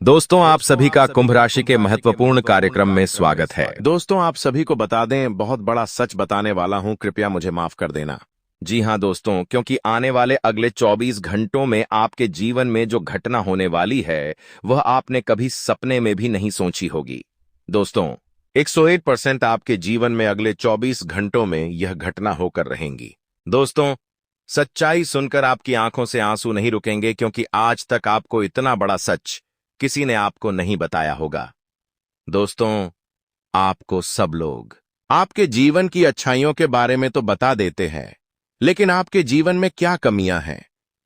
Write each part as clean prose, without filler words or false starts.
दोस्तों, आप सभी का कुंभ राशि के महत्वपूर्ण कार्यक्रम में स्वागत है। दोस्तों, आप सभी को बता दें, बहुत बड़ा सच बताने वाला हूं, कृपया मुझे माफ कर देना। जी हां दोस्तों, क्योंकि आने वाले अगले 24 घंटों में आपके जीवन में जो घटना होने वाली है वह आपने कभी सपने में भी नहीं सोची होगी। दोस्तों, 108% आपके जीवन में अगले 24 घंटों में यह घटना होकर रहेंगी। दोस्तों, सच्चाई सुनकर आपकी आंखों से आंसू नहीं रुकेंगे, क्योंकि आज तक आपको इतना बड़ा सच किसी ने आपको नहीं बताया होगा। दोस्तों, आपको सब लोग आपके जीवन की अच्छाइयों के बारे में तो बता देते हैं, लेकिन आपके जीवन में क्या कमियां हैं,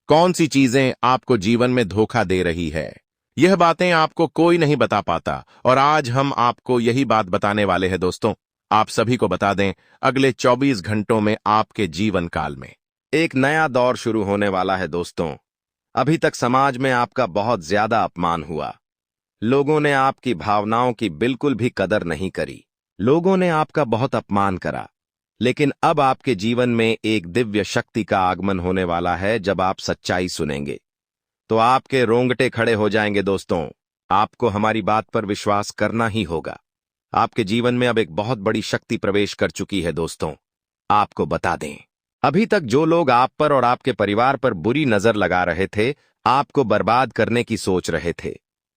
कौन सी चीजें आपको जीवन में धोखा दे रही है, यह बातें आपको कोई नहीं बता पाता। और आज हम आपको यही बात बताने वाले हैं। दोस्तों, आप सभी को बता दें, अगले 24 घंटों में आपके जीवन काल में एक नया दौर शुरू होने वाला है। दोस्तों, अभी तक समाज में आपका बहुत ज्यादा अपमान हुआ। लोगों ने आपकी भावनाओं की बिल्कुल भी कदर नहीं करी। लोगों ने आपका बहुत अपमान करा। लेकिन अब आपके जीवन में एक दिव्य शक्ति का आगमन होने वाला है। जब आप सच्चाई सुनेंगे तो आपके रोंगटे खड़े हो जाएंगे। दोस्तों, आपको हमारी बात पर विश्वास करना ही होगा। आपके जीवन में अब एक बहुत बड़ी शक्ति प्रवेश कर चुकी है। दोस्तों, आपको बता दें, अभी तक जो लोग आप पर और आपके परिवार पर बुरी नजर लगा रहे थे, आपको बर्बाद करने की सोच रहे थे,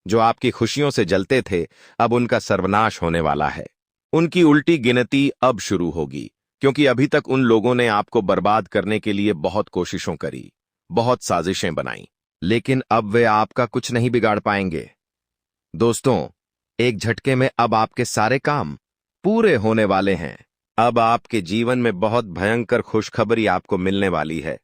जो आपकी खुशियों से जलते थे, अब उनका सर्वनाश होने वाला है। उनकी उल्टी गिनती अब शुरू होगी, क्योंकि अभी तक उन लोगों ने आपको बर्बाद करने के लिए बहुत कोशिशों करी, बहुत साजिशें बनाई, लेकिन अब वे आपका कुछ नहीं बिगाड़ पाएंगे। दोस्तों, एक झटके में अब आपके सारे काम पूरे होने वाले हैं। अब आपके जीवन में बहुत भयंकर खुशखबरी आपको मिलने वाली है।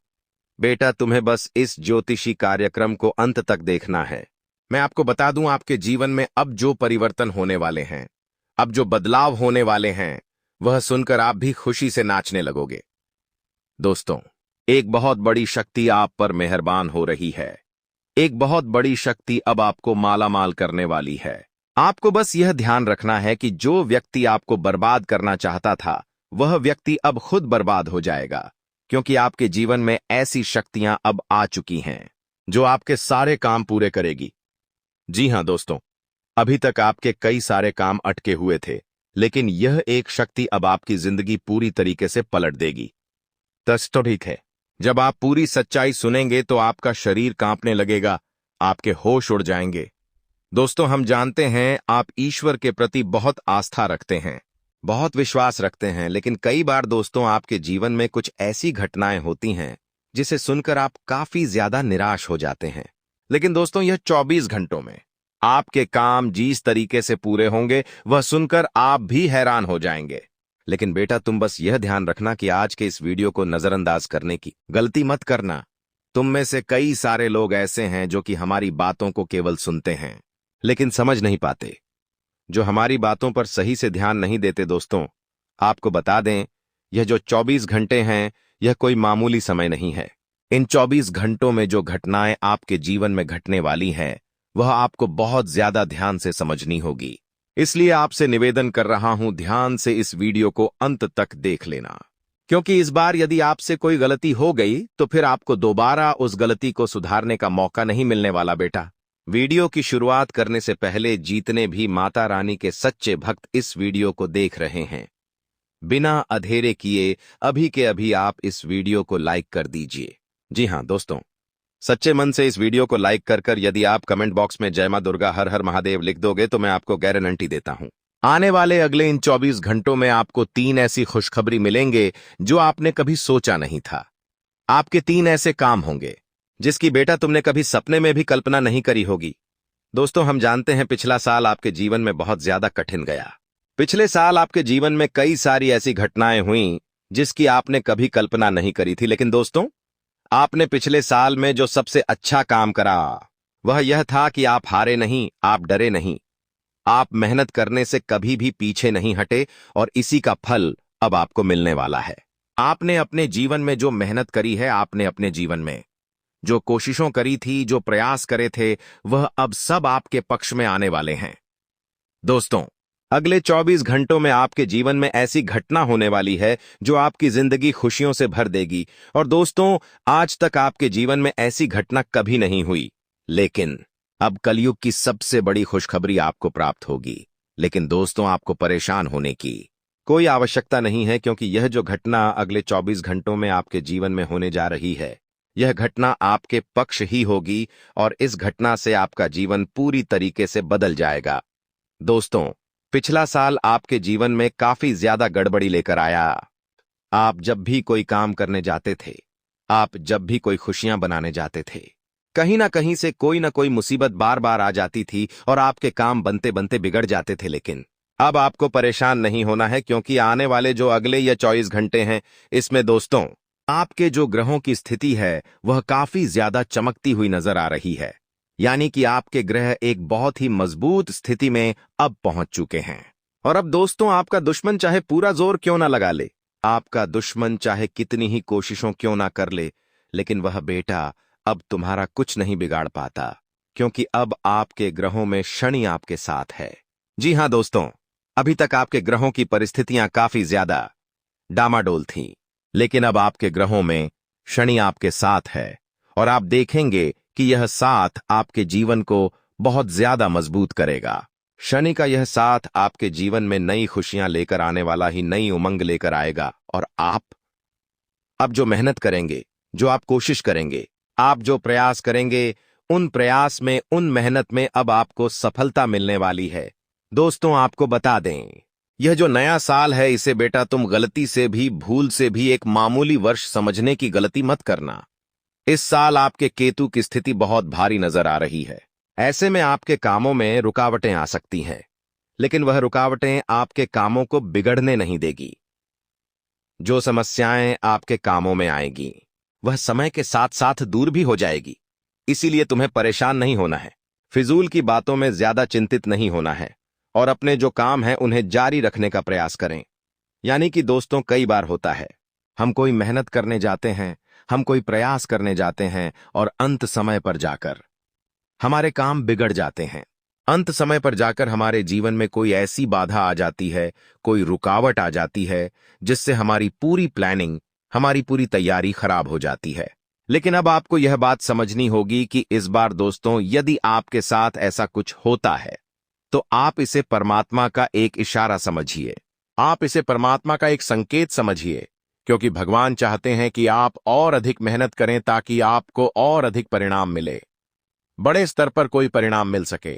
बेटा, तुम्हें बस इस ज्योतिषी कार्यक्रम को अंत तक देखना है। मैं आपको बता दूं, आपके जीवन में अब जो परिवर्तन होने वाले हैं, अब जो बदलाव होने वाले हैं, वह सुनकर आप भी खुशी से नाचने लगोगे। दोस्तों, एक बहुत बड़ी शक्ति आप पर मेहरबान हो रही है। एक बहुत बड़ी शक्ति अब आपको मालामाल करने वाली है। आपको बस यह ध्यान रखना है कि जो व्यक्ति आपको बर्बाद करना चाहता था, वह व्यक्ति अब खुद बर्बाद हो जाएगा, क्योंकि आपके जीवन में ऐसी शक्तियां अब आ चुकी हैं जो आपके सारे काम पूरे करेगी। जी हां दोस्तों, अभी तक आपके कई सारे काम अटके हुए थे, लेकिन यह एक शक्ति अब आपकी जिंदगी पूरी तरीके से पलट देगी। तो ठीक है, जब आप पूरी सच्चाई सुनेंगे तो आपका शरीर कांपने लगेगा, आपके होश उड़ जाएंगे। दोस्तों, हम जानते हैं आप ईश्वर के प्रति बहुत आस्था रखते हैं, बहुत विश्वास रखते हैं, लेकिन कई बार दोस्तों आपके जीवन में कुछ ऐसी घटनाएं होती हैं जिसे सुनकर आप काफी ज्यादा निराश हो जाते हैं। लेकिन दोस्तों, यह 24 घंटों में आपके काम जिस तरीके से पूरे होंगे, वह सुनकर आप भी हैरान हो जाएंगे। लेकिन बेटा, तुम बस यह ध्यान रखना कि आज के इस वीडियो को नजरअंदाज करने की गलती मत करना। तुम में से कई सारे लोग ऐसे हैं जो कि हमारी बातों को केवल सुनते हैं, लेकिन समझ नहीं पाते, जो हमारी बातों पर सही से ध्यान नहीं देते। दोस्तों, आपको बता दें, यह जो 24 घंटे हैं, यह कोई मामूली समय नहीं है। इन 24 घंटों में जो घटनाएं आपके जीवन में घटने वाली हैं, वह आपको बहुत ज्यादा ध्यान से समझनी होगी। इसलिए आपसे निवेदन कर रहा हूं, ध्यान से इस वीडियो को अंत तक देख लेना, क्योंकि इस बार यदि आपसे कोई गलती हो गई तो फिर आपको दोबारा उस गलती को सुधारने का मौका नहीं मिलने वाला। बेटा, वीडियो की शुरुआत करने से पहले जितने भी माता रानी के सच्चे भक्त इस वीडियो को देख रहे हैं, बिना अधेरे किए अभी के अभी आप इस वीडियो को लाइक कर दीजिए। जी हां दोस्तों, सच्चे मन से इस वीडियो को लाइक कर यदि आप कमेंट बॉक्स में जय मां दुर्गा हर हर महादेव लिख दोगे तो मैं आपको गारंटी देता हूं, आने वाले अगले इन 24 घंटों में आपको 3 ऐसी खुशखबरी मिलेंगे जो आपने कभी सोचा नहीं था। आपके 3 ऐसे काम होंगे जिसकी बेटा तुमने कभी सपने में भी कल्पना नहीं करी होगी। दोस्तों, हम जानते हैं पिछला साल आपके जीवन में बहुत ज्यादा कठिन गया। पिछले साल आपके जीवन में कई सारी ऐसी घटनाएं हुई जिसकी आपने कभी कल्पना नहीं करी थी। लेकिन दोस्तों, आपने पिछले साल में जो सबसे अच्छा काम करा वह यह था कि आप हारे नहीं, आप डरे नहीं, आप मेहनत करने से कभी भी पीछे नहीं हटे, और इसी का फल अब आपको मिलने वाला है। आपने अपने जीवन में जो मेहनत करी है, आपने अपने जीवन में जो कोशिशों करी थी, जो प्रयास करे थे, वह अब सब आपके पक्ष में आने वाले हैं। दोस्तों, अगले 24 घंटों में आपके जीवन में ऐसी घटना होने वाली है जो आपकी जिंदगी खुशियों से भर देगी। और दोस्तों, आज तक आपके जीवन में ऐसी घटना कभी नहीं हुई, लेकिन अब कलयुग की सबसे बड़ी खुशखबरी आपको प्राप्त होगी, लेकिन दोस्तों आपको परेशान होने की कोई आवश्यकता नहीं है, क्योंकि यह जो घटना अगले 24 घंटों में आपके जीवन में होने जा रही है, यह घटना आपके पक्ष ही होगी और इस घटना से आपका जीवन पूरी तरीके से बदल जाएगा। दोस्तों, पिछला साल आपके जीवन में काफी ज्यादा गड़बड़ी लेकर आया। आप जब भी कोई काम करने जाते थे, आप जब भी कोई खुशियां बनाने जाते थे, कहीं ना कहीं से कोई ना कोई मुसीबत बार बार आ जाती थी और आपके काम बनते बनते बिगड़ जाते थे। लेकिन अब आपको परेशान नहीं होना है, क्योंकि आने वाले जो अगले या 24 घंटे हैं, इसमें दोस्तों आपके जो ग्रहों की स्थिति है वह काफी ज्यादा चमकती हुई नजर आ रही है। यानी कि आपके ग्रह एक बहुत ही मजबूत स्थिति में अब पहुंच चुके हैं। और अब दोस्तों आपका दुश्मन चाहे पूरा जोर क्यों ना लगा ले, आपका दुश्मन चाहे कितनी ही कोशिशों क्यों ना कर ले, लेकिन वह बेटा अब तुम्हारा कुछ नहीं बिगाड़ पाता, क्योंकि अब आपके ग्रहों में शनि आपके साथ है। जी हां दोस्तों, अभी तक आपके ग्रहों की परिस्थितियां काफी ज्यादा डामाडोल थीं, लेकिन अब आपके ग्रहों में शनि आपके साथ है और आप देखेंगे कि यह साथ आपके जीवन को बहुत ज्यादा मजबूत करेगा। शनि का यह साथ आपके जीवन में नई खुशियां लेकर आने वाला ही नई उमंग लेकर आएगा। और आप अब जो मेहनत करेंगे, जो आप कोशिश करेंगे, आप जो प्रयास करेंगे, उन प्रयास में, उन मेहनत में अब आपको सफलता मिलने वाली है। दोस्तों आपको बता दें, यह जो नया साल है, इसे बेटा तुम गलती से भी, भूल से भी एक मामूली वर्ष समझने की गलती मत करना। इस साल आपके केतु की स्थिति बहुत भारी नजर आ रही है। ऐसे में आपके कामों में रुकावटें आ सकती हैं, लेकिन वह रुकावटें आपके कामों को बिगड़ने नहीं देगी। जो समस्याएं आपके कामों में आएगी वह समय के साथ साथ दूर भी हो जाएगी। इसीलिए तुम्हें परेशान नहीं होना है, फिजूल की बातों में ज्यादा चिंतित नहीं होना है और अपने जो काम है उन्हें जारी रखने का प्रयास करें। यानी कि दोस्तों कई बार होता है, हम कोई मेहनत करने जाते हैं, हम कोई प्रयास करने जाते हैं और अंत समय पर जाकर हमारे काम बिगड़ जाते हैं। अंत समय पर जाकर हमारे जीवन में कोई ऐसी बाधा आ जाती है, कोई रुकावट आ जाती है, जिससे हमारी पूरी प्लानिंग, हमारी पूरी तैयारी खराब हो जाती है। लेकिन अब आपको यह बात समझनी होगी कि इस बार दोस्तों यदि आपके साथ ऐसा कुछ होता है तो आप इसे परमात्मा का एक इशारा समझिए, आप इसे परमात्मा का एक संकेत समझिए, क्योंकि भगवान चाहते हैं कि आप और अधिक मेहनत करें ताकि आपको और अधिक परिणाम मिले, बड़े स्तर पर कोई परिणाम मिल सके।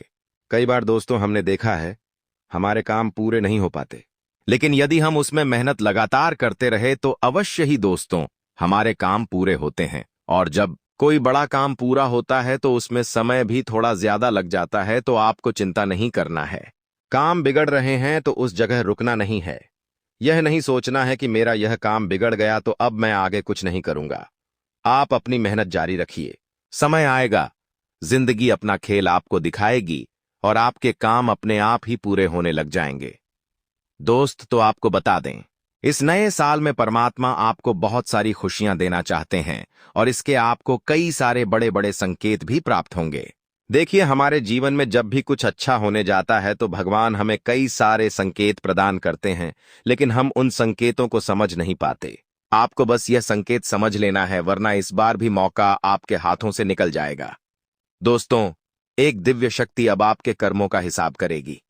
कई बार दोस्तों हमने देखा है हमारे काम पूरे नहीं हो पाते, लेकिन यदि हम उसमें मेहनत लगातार करते रहे तो अवश्य ही दोस्तों हमारे काम पूरे होते हैं। और जब कोई बड़ा काम पूरा होता है तो उसमें समय भी थोड़ा ज्यादा लग जाता है, तो आपको चिंता नहीं करना है। काम बिगड़ रहे हैं तो उस जगह रुकना नहीं है। यह नहीं सोचना है कि मेरा यह काम बिगड़ गया तो अब मैं आगे कुछ नहीं करूंगा। आप अपनी मेहनत जारी रखिए, समय आएगा, जिंदगी अपना खेल आपको दिखाएगी और आपके काम अपने आप ही पूरे होने लग जाएंगे। दोस्त तो आपको बता दें, इस नए साल में परमात्मा आपको बहुत सारी खुशियां देना चाहते हैं और इसके आपको कई सारे बड़े बड़े संकेत भी प्राप्त होंगे। देखिए, हमारे जीवन में जब भी कुछ अच्छा होने जाता है तो भगवान हमें कई सारे संकेत प्रदान करते हैं, लेकिन हम उन संकेतों को समझ नहीं पाते। आपको बस यह संकेत समझ लेना है, वरना इस बार भी मौका आपके हाथों से निकल जाएगा। दोस्तों, एक दिव्य शक्ति अब आपके कर्मों का हिसाब करेगी।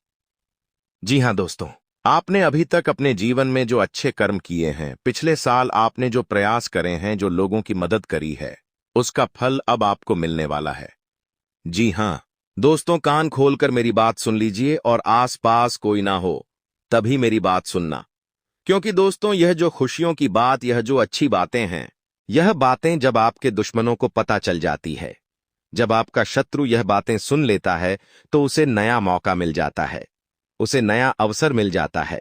जी हां दोस्तों, आपने अभी तक अपने जीवन में जो अच्छे कर्म किए हैं, पिछले साल आपने जो प्रयास करे हैं, जो लोगों की मदद करी है, उसका फल अब आपको मिलने वाला है। जी हां दोस्तों, कान खोलकर मेरी बात सुन लीजिए और आसपास कोई ना हो तभी मेरी बात सुनना, क्योंकि दोस्तों यह जो खुशियों की बात, यह जो अच्छी बातें हैं, यह बातें जब आपके दुश्मनों को पता चल जाती है, जब आपका शत्रु यह बातें सुन लेता है तो उसे नया मौका मिल जाता है, उसे नया अवसर मिल जाता है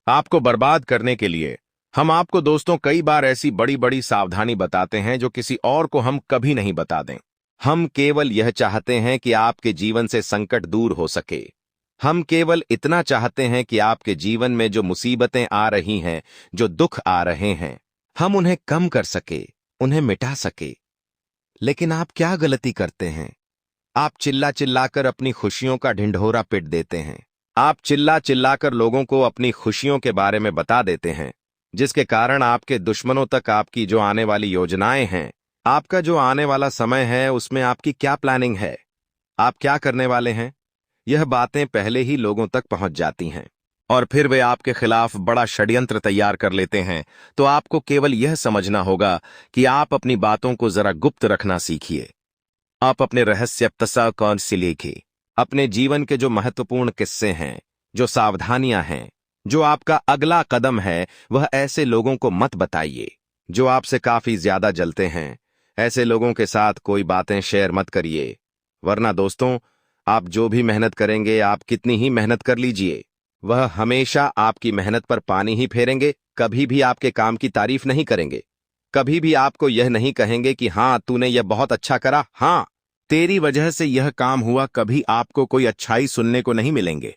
आपको बर्बाद करने के लिए। हम आपको दोस्तों कई बार ऐसी बड़ी बड़ी सावधानी बताते हैं जो किसी और को हम कभी नहीं बता दें। हम केवल यह चाहते हैं कि आपके जीवन से संकट दूर हो सके। हम केवल इतना चाहते हैं कि आपके जीवन में जो मुसीबतें आ रही हैं, जो दुख आ रहे हैं, हम उन्हें कम कर सके, उन्हें मिटा सके। लेकिन आप क्या गलती करते हैं? आप चिल्ला चिल्लाकर अपनी खुशियों का ढिंढोरा पिट देते हैं। आप चिल्ला चिल्लाकर लोगों को अपनी खुशियों के बारे में बता देते हैं, जिसके कारण आपके दुश्मनों तक आपकी जो आने वाली योजनाएं हैं, आपका जो आने वाला समय है, उसमें आपकी क्या प्लानिंग है, आप क्या करने वाले हैं? यह बातें पहले ही लोगों तक पहुंच जाती हैं और फिर वे आपके खिलाफ बड़ा षड्यंत्र तैयार कर लेते हैं। तो आपको केवल यह समझना होगा कि आप अपनी बातों को जरा गुप्त रखना सीखिए। आप अपने रहस्य तसा कौन से लिखिए। अपने जीवन के जो महत्वपूर्ण किस्से हैं, जो सावधानियां हैं, जो आपका अगला कदम है, वह ऐसे लोगों को मत बताइए जो आपसे काफी ज्यादा जलते हैं। ऐसे लोगों के साथ कोई बातें शेयर मत करिए, वरना दोस्तों, आप जो भी मेहनत करेंगे, आप कितनी ही मेहनत कर लीजिए, वह हमेशा आपकी मेहनत पर पानी ही फेरेंगे। कभी भी आपके काम की तारीफ नहीं करेंगे। कभी भी आपको यह नहीं कहेंगे कि हाँ, तूने यह बहुत अच्छा करा, हाँ, तेरी वजह से यह काम हुआ। कभी आपको कोई अच्छाई सुनने को नहीं मिलेंगे।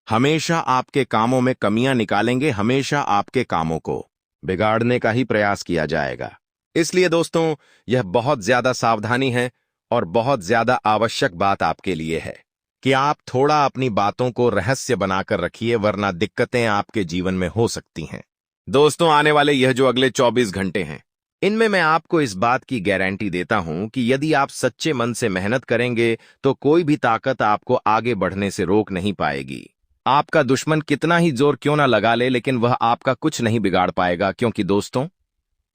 हमेशा आपके कामों में कमियां निकालेंगे, हमेशा आपके कामों को बिगाड़ने का ही प्रयास किया जाएगा। इसलिए दोस्तों, यह बहुत ज्यादा सावधानी है और बहुत ज्यादा आवश्यक बात आपके लिए है कि आप थोड़ा अपनी बातों को रहस्य बनाकर रखिए, वरना दिक्कतें आपके जीवन में हो सकती हैं। दोस्तों, आने वाले यह जो अगले 24 घंटे हैं, इनमें मैं आपको इस बात की गारंटी देता हूं कि यदि आप सच्चे मन से मेहनत करेंगे तो कोई भी ताकत आपको आगे बढ़ने से रोक नहीं पाएगी। आपका दुश्मन कितना ही जोर क्यों ना लगा ले, लेकिन वह आपका कुछ नहीं बिगाड़ पाएगा, क्योंकि दोस्तों,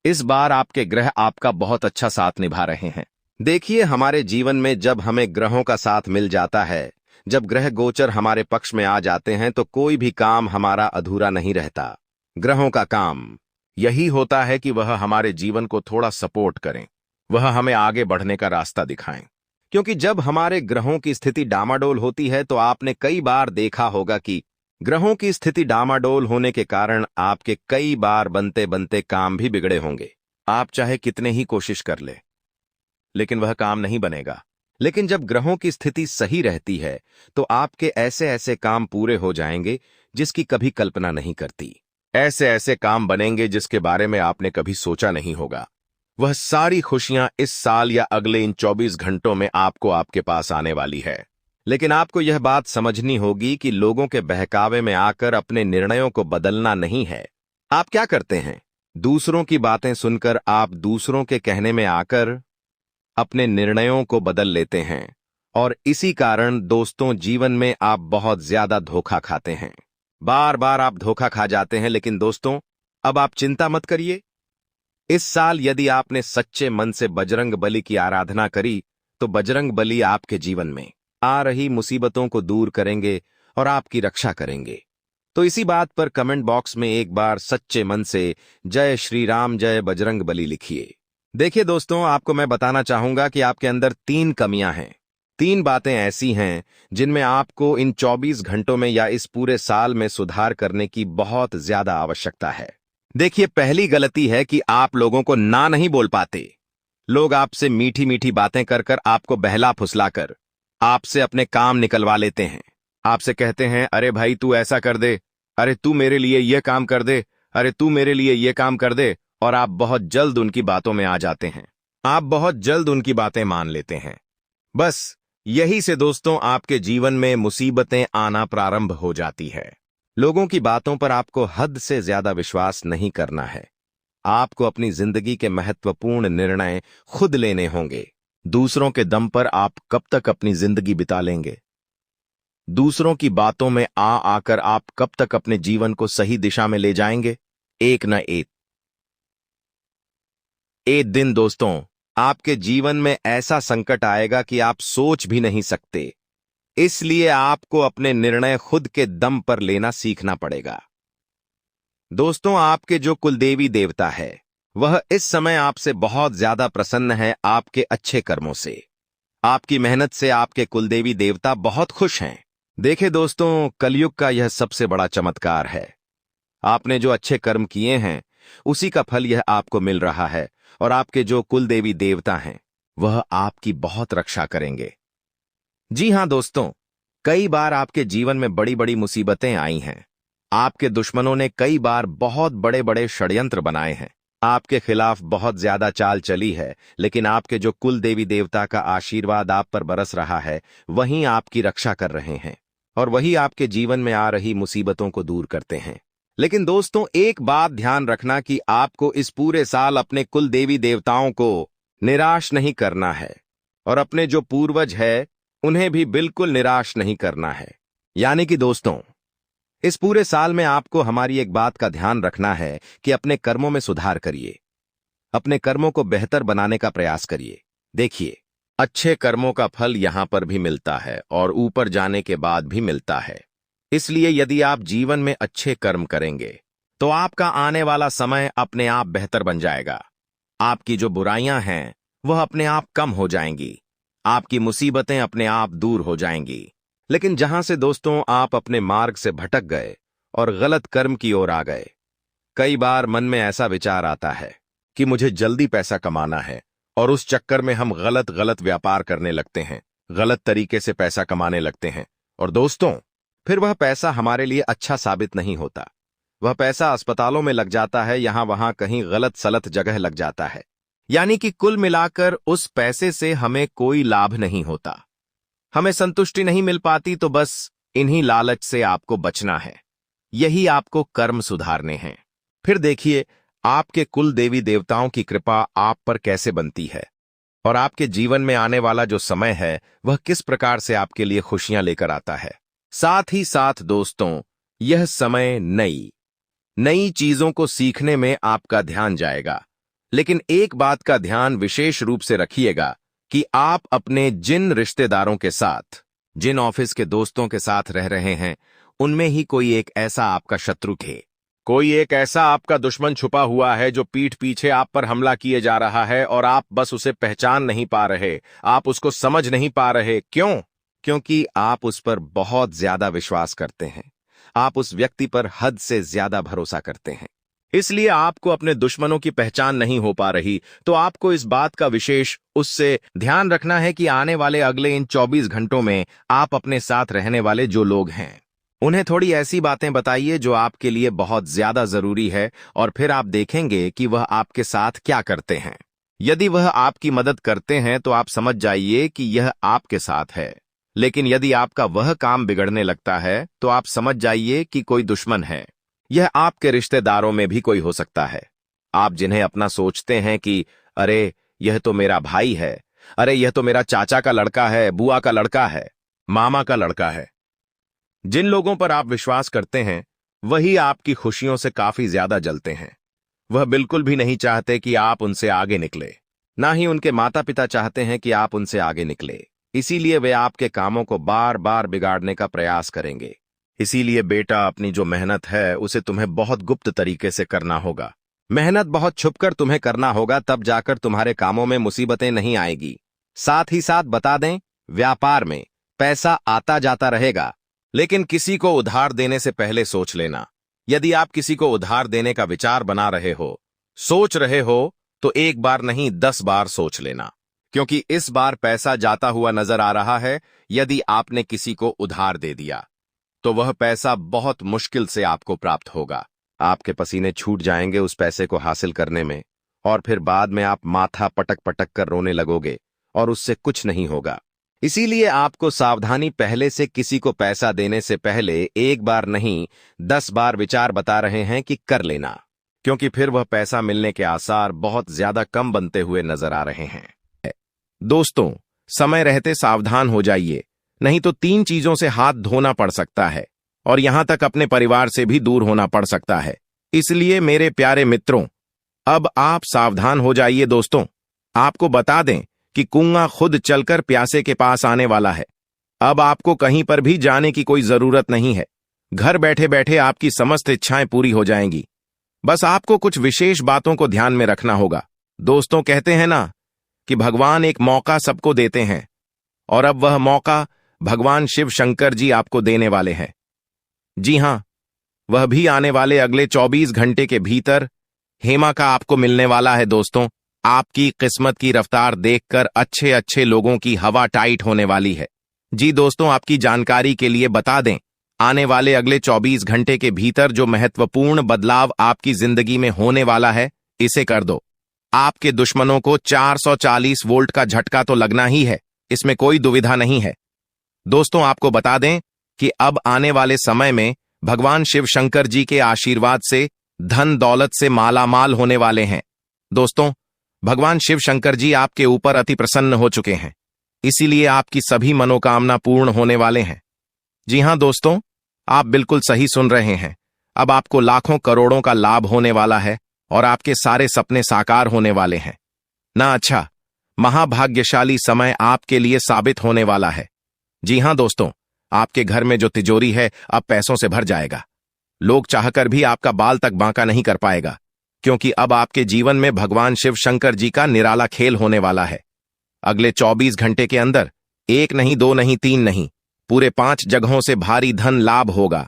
इस बार आपके ग्रह आपका बहुत अच्छा साथ निभा रहे हैं। देखिए, हमारे जीवन में जब हमें ग्रहों का साथ मिल जाता है, जब ग्रह गोचर हमारे पक्ष में आ जाते हैं, तो कोई भी काम हमारा अधूरा नहीं रहता। ग्रहों का काम यही होता है कि वह हमारे जीवन को थोड़ा सपोर्ट करें, वह हमें आगे बढ़ने का रास्ता दिखाएं। क्योंकि जब हमारे ग्रहों की स्थिति डामाडोल होती है, तो आपने कई बार देखा होगा कि ग्रहों की स्थिति डामाडोल होने के कारण आपके कई बार बनते बनते काम भी बिगड़े होंगे। आप चाहे कितने ही कोशिश कर ले, लेकिन वह काम नहीं बनेगा। लेकिन जब ग्रहों की स्थिति सही रहती है, तो आपके ऐसे ऐसे काम पूरे हो जाएंगे जिसकी कभी कल्पना नहीं करती। ऐसे ऐसे काम बनेंगे जिसके बारे में आपने कभी सोचा नहीं होगा। वह सारी खुशियां इस साल या अगले इन 24 घंटों में आपको आपके पास आने वाली है। लेकिन आपको यह बात समझनी होगी कि लोगों के बहकावे में आकर अपने निर्णयों को बदलना नहीं है। आप क्या करते हैं? दूसरों की बातें सुनकर आप दूसरों के कहने में आकर अपने निर्णयों को बदल लेते हैं, और इसी कारण दोस्तों, जीवन में आप बहुत ज्यादा धोखा खाते हैं। बार बार आप धोखा खा जाते हैं। लेकिन दोस्तों, अब आप चिंता मत करिए। इस साल यदि आपने सच्चे मन से बजरंग बली की आराधना करी, तो बजरंग बली आपके जीवन में आ रही मुसीबतों को दूर करेंगे और आपकी रक्षा करेंगे। तो इसी बात पर कमेंट बॉक्स में एक बार सच्चे मन से जय श्री राम, जय बजरंग बली लिखिए। देखिए दोस्तों, आपको मैं बताना चाहूंगा कि आपके अंदर 3 कमियां हैं। 3 बातें ऐसी हैं जिनमें आपको इन 24 घंटों में या इस पूरे साल में सुधार करने की बहुत ज्यादा आवश्यकता है। देखिए, पहली गलती है कि आप लोगों को ना नहीं बोल पाते। लोग आपसे मीठी मीठी बातें कर कर आपको बहला फुसलाकर आपसे अपने काम निकलवा लेते हैं। आपसे कहते हैं, अरे भाई तू ऐसा कर दे, अरे तू मेरे लिए ये काम कर दे, अरे तू मेरे लिए ये काम कर दे, और आप बहुत जल्द उनकी बातों में आ जाते हैं। आप बहुत जल्द उनकी बातें मान लेते हैं। बस यही से दोस्तों, आपके जीवन में मुसीबतें आना प्रारंभ हो जाती है। लोगों की बातों पर आपको हद से ज्यादा विश्वास नहीं करना है। आपको अपनी जिंदगी के महत्वपूर्ण निर्णय खुद लेने होंगे। दूसरों के दम पर आप कब तक अपनी जिंदगी बिता लेंगे? दूसरों की बातों में आकर आप कब तक अपने जीवन को सही दिशा में ले जाएंगे? एक न एक दिन दोस्तों, आपके जीवन में ऐसा संकट आएगा कि आप सोच भी नहीं सकते। इसलिए आपको अपने निर्णय खुद के दम पर लेना सीखना पड़ेगा। दोस्तों, आपके जो कुलदेवी देवता है, वह इस समय आपसे बहुत ज्यादा प्रसन्न है। आपके अच्छे कर्मों से, आपकी मेहनत से आपके कुलदेवी देवता बहुत खुश हैं। देखे दोस्तों, कलयुग का यह सबसे बड़ा चमत्कार है। आपने जो अच्छे कर्म किए हैं, उसी का फल यह आपको मिल रहा है, और आपके जो कुलदेवी देवता हैं, वह आपकी बहुत रक्षा करेंगे। जी हां दोस्तों, कई बार आपके जीवन में बड़ी बड़ी मुसीबतें आई हैं। आपके दुश्मनों ने कई बार बहुत बड़े बड़े षड्यंत्र बनाए हैं। आपके खिलाफ बहुत ज्यादा चाल चली है, लेकिन आपके जो कुल देवी देवता का आशीर्वाद आप पर बरस रहा है, वहीं आपकी रक्षा कर रहे हैं, और वही आपके जीवन में आ रही मुसीबतों को दूर करते हैं। लेकिन दोस्तों, एक बात ध्यान रखना कि आपको इस पूरे साल अपने कुल देवी देवताओं को निराश नहीं करना है, और अपने जो पूर्वज है, उन्हें भी बिल्कुल निराश नहीं करना है। यानी कि दोस्तों, इस पूरे साल में आपको हमारी एक बात का ध्यान रखना है कि अपने कर्मों में सुधार करिए, अपने कर्मों को बेहतर बनाने का प्रयास करिए। देखिए, अच्छे कर्मों का फल यहां पर भी मिलता है और ऊपर जाने के बाद भी मिलता है। इसलिए यदि आप जीवन में अच्छे कर्म करेंगे तो आपका आने वाला समय अपने आप बेहतर बन जाएगा। आपकी जो बुराइयां हैं वह अपने आप कम हो जाएंगी, आपकी मुसीबतें अपने आप दूर हो जाएंगी। लेकिन जहां से दोस्तों आप अपने मार्ग से भटक गए और गलत कर्म की ओर आ गए, कई बार मन में ऐसा विचार आता है कि मुझे जल्दी पैसा कमाना है, और उस चक्कर में हम गलत गलत व्यापार करने लगते हैं, गलत तरीके से पैसा कमाने लगते हैं। और दोस्तों, फिर वह पैसा हमारे लिए अच्छा साबित नहीं होता। वह पैसा अस्पतालों में लग जाता है, यहां वहां कहीं गलत सलत जगह लग जाता है। यानी कि कुल मिलाकर उस पैसे से हमें कोई लाभ नहीं होता, हमें संतुष्टि नहीं मिल पाती। तो बस इन्हीं लालच से आपको बचना है, यही आपको कर्म सुधारने हैं। फिर देखिए, आपके कुल देवी देवताओं की कृपा आप पर कैसे बनती है और आपके जीवन में आने वाला जो समय है वह किस प्रकार से आपके लिए खुशियां लेकर आता है। साथ ही साथ दोस्तों, यह समय नई नई चीजों को सीखने में आपका ध्यान जाएगा। लेकिन एक बात का ध्यान विशेष रूप से रखिएगा कि आप अपने जिन रिश्तेदारों के साथ, जिन ऑफिस के दोस्तों के साथ रह रहे हैं, उनमें ही कोई एक ऐसा आपका शत्रु थे, कोई एक ऐसा आपका दुश्मन छुपा हुआ है जो पीठ पीछे आप पर हमला किए जा रहा है और आप बस उसे पहचान नहीं पा रहे, आप उसको समझ नहीं पा रहे। क्यों? क्योंकि आप उस पर बहुत ज्यादा विश्वास करते हैं, आप उस व्यक्ति पर हद से ज्यादा भरोसा करते हैं, इसलिए आपको अपने दुश्मनों की पहचान नहीं हो पा रही। तो आपको इस बात का विशेष उससे ध्यान रखना है कि आने वाले अगले इन 24 घंटों में आप अपने साथ रहने वाले जो लोग हैं उन्हें थोड़ी ऐसी बातें बताइए जो आपके लिए बहुत ज्यादा जरूरी है, और फिर आप देखेंगे कि वह आपके साथ क्या करते हैं। यदि वह आपकी मदद करते हैं तो आप समझ जाइए कि यह आपके साथ है, लेकिन यदि आपका वह काम बिगड़ने लगता है तो आप समझ जाइए कि कोई दुश्मन है। यह आपके रिश्तेदारों में भी कोई हो सकता है, आप जिन्हें अपना सोचते हैं कि अरे यह तो मेरा भाई है, अरे यह तो मेरा चाचा का लड़का है, बुआ का लड़का है, मामा का लड़का है। जिन लोगों पर आप विश्वास करते हैं वही आपकी खुशियों से काफी ज्यादा जलते हैं। वह बिल्कुल भी नहीं चाहते कि आप उनसे आगे निकले, ना ही उनके माता पिता चाहते हैं कि आप उनसे आगे निकले। इसीलिए वे आपके कामों को बार बार बिगाड़ने का प्रयास करेंगे। इसीलिए बेटा, अपनी जो मेहनत है उसे तुम्हें बहुत गुप्त तरीके से करना होगा। मेहनत बहुत छुपकर तुम्हें करना होगा, तब जाकर तुम्हारे कामों में मुसीबतें नहीं आएगी। साथ ही साथ बता दें, व्यापार में पैसा आता जाता रहेगा, लेकिन किसी को उधार देने से पहले सोच लेना। यदि आप किसी को उधार देने का विचार बना रहे हो, सोच रहे हो, तो एक बार नहीं 10 बार सोच लेना, क्योंकि इस बार पैसा जाता हुआ नजर आ रहा है। यदि आपने किसी को उधार दे दिया तो वह पैसा बहुत मुश्किल से आपको प्राप्त होगा। आपके पसीने छूट जाएंगे उस पैसे को हासिल करने में, और फिर बाद में आप माथा पटक पटक कर रोने लगोगे और उससे कुछ नहीं होगा। इसीलिए आपको सावधानी पहले से किसी को पैसा देने से पहले एक बार नहीं 10 बार विचार बता रहे हैं कि कर लेना, क्योंकि फिर वह पैसा मिलने के आसार बहुत ज्यादा कम बनते हुए नजर आ रहे हैं। दोस्तों, समय रहते सावधान हो जाइए, नहीं तो 3 चीजों से हाथ धोना पड़ सकता है और यहां तक अपने परिवार से भी दूर होना पड़ सकता है। इसलिए मेरे प्यारे मित्रों, अब आप सावधान हो जाइए। दोस्तों, आपको बता दें कि कुआं खुद चलकर प्यासे के पास आने वाला है। अब आपको कहीं पर भी जाने की कोई जरूरत नहीं है, घर बैठे बैठे आपकी समस्त इच्छाएं पूरी हो जाएंगी। बस आपको कुछ विशेष बातों को ध्यान में रखना होगा। दोस्तों, कहते हैं ना कि भगवान एक मौका सबको देते हैं, और अब वह मौका भगवान शिव शंकर जी आपको देने वाले हैं। जी हां, वह भी आने वाले अगले 24 घंटे के भीतर हेमा का आपको मिलने वाला है। दोस्तों, आपकी किस्मत की रफ्तार देखकर अच्छे अच्छे लोगों की हवा टाइट होने वाली है। जी दोस्तों, आपकी जानकारी के लिए बता दें, आने वाले अगले 24 घंटे के भीतर जो महत्वपूर्ण बदलाव आपकी जिंदगी में होने वाला है, इसे कर दो। आपके दुश्मनों को 440 वोल्ट का झटका तो लगना ही है, इसमें कोई दुविधा नहीं है। दोस्तों, आपको बता दें कि अब आने वाले समय में भगवान शिव शंकर जी के आशीर्वाद से धन दौलत से मालामाल होने वाले हैं। दोस्तों, भगवान शिव शंकर जी आपके ऊपर अति प्रसन्न हो चुके हैं। इसीलिए आपकी सभी मनोकामना पूर्ण होने वाले हैं। जी हां दोस्तों, आप बिल्कुल सही सुन रहे हैं। अब आपको लाखों करोड़ों का लाभ होने वाला है और आपके सारे सपने साकार होने वाले हैं ना। अच्छा, महाभाग्यशाली समय आपके लिए साबित होने वाला है। जी हां दोस्तों, आपके घर में जो तिजोरी है अब पैसों से भर जाएगा। लोग चाहकर भी आपका बाल तक बांका नहीं कर पाएगा, क्योंकि अब आपके जीवन में भगवान शिव शंकर जी का निराला खेल होने वाला है। अगले 24 घंटे के अंदर 1 नहीं, 2 नहीं, 3 नहीं, पूरे 5 जगहों से भारी धन लाभ होगा।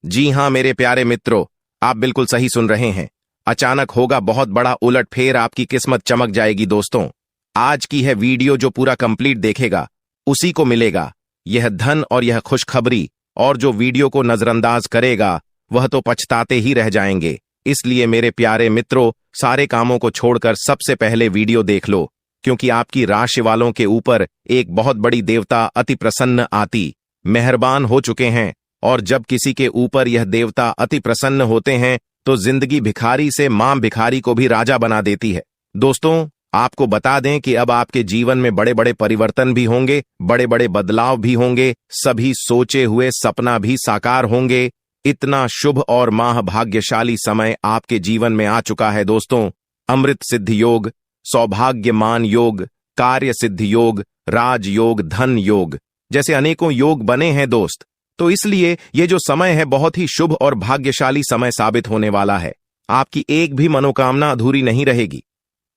जी हां मेरे प्यारे मित्रों, आप बिल्कुल सही सुन रहे हैं। अचानक होगा बहुत बड़ा उलटफेर, आपकी किस्मत चमक जाएगी। दोस्तों, आज की है वीडियो जो पूरा कंप्लीट देखेगा उसी को मिलेगा यह धन और यह खुशखबरी, और जो वीडियो को नजरअंदाज करेगा वह तो पछताते ही रह जाएंगे। इसलिए मेरे प्यारे मित्रों, सारे कामों को छोड़कर सबसे पहले वीडियो देख लो, क्योंकि आपकी राशि वालों के ऊपर एक बहुत बड़ी देवता अति प्रसन्न आती मेहरबान हो चुके हैं। और जब किसी के ऊपर यह देवता अति प्रसन्न होते हैं तो जिंदगी भिखारी से मां भिखारी को भी राजा बना देती है। दोस्तों, आपको बता दें कि अब आपके जीवन में बड़े बड़े परिवर्तन भी होंगे, बड़े बड़े बदलाव भी होंगे, सभी सोचे हुए सपना भी साकार होंगे। इतना शुभ और महाभाग्यशाली समय आपके जीवन में आ चुका है। दोस्तों, अमृत सिद्धि योग, सौभाग्यमान योग, कार्य सिद्धि योग, राजयोग, धन योग जैसे अनेकों योग बने हैं दोस्त। तो इसलिए ये जो समय है बहुत ही शुभ और भाग्यशाली समय साबित होने वाला है। आपकी एक भी मनोकामना अधूरी नहीं रहेगी।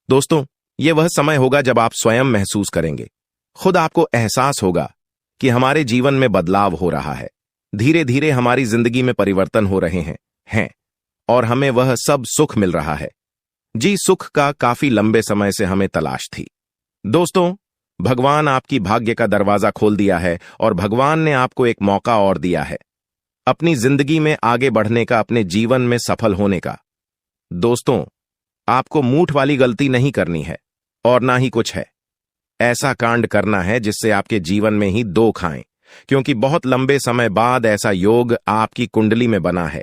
दोस्तों, ये वह समय होगा जब आप स्वयं महसूस करेंगे, खुद आपको एहसास होगा कि हमारे जीवन में बदलाव हो रहा है। धीरे धीरे हमारी जिंदगी में परिवर्तन हो रहे हैं और हमें वह सब सुख मिल रहा है। जी, सुख का काफी लंबे समय से हमें तलाश थी। दोस्तों, भगवान आपकी भाग्य का दरवाजा खोल दिया है और भगवान ने आपको एक मौका और दिया है अपनी जिंदगी में आगे बढ़ने का, अपने जीवन में सफल होने का। दोस्तों, आपको मूठ वाली गलती नहीं करनी है और ना ही कुछ है। ऐसा कांड करना है जिससे आपके जीवन में ही दो खाएं, क्योंकि बहुत लंबे समय बाद ऐसा योग आपकी कुंडली में बना है।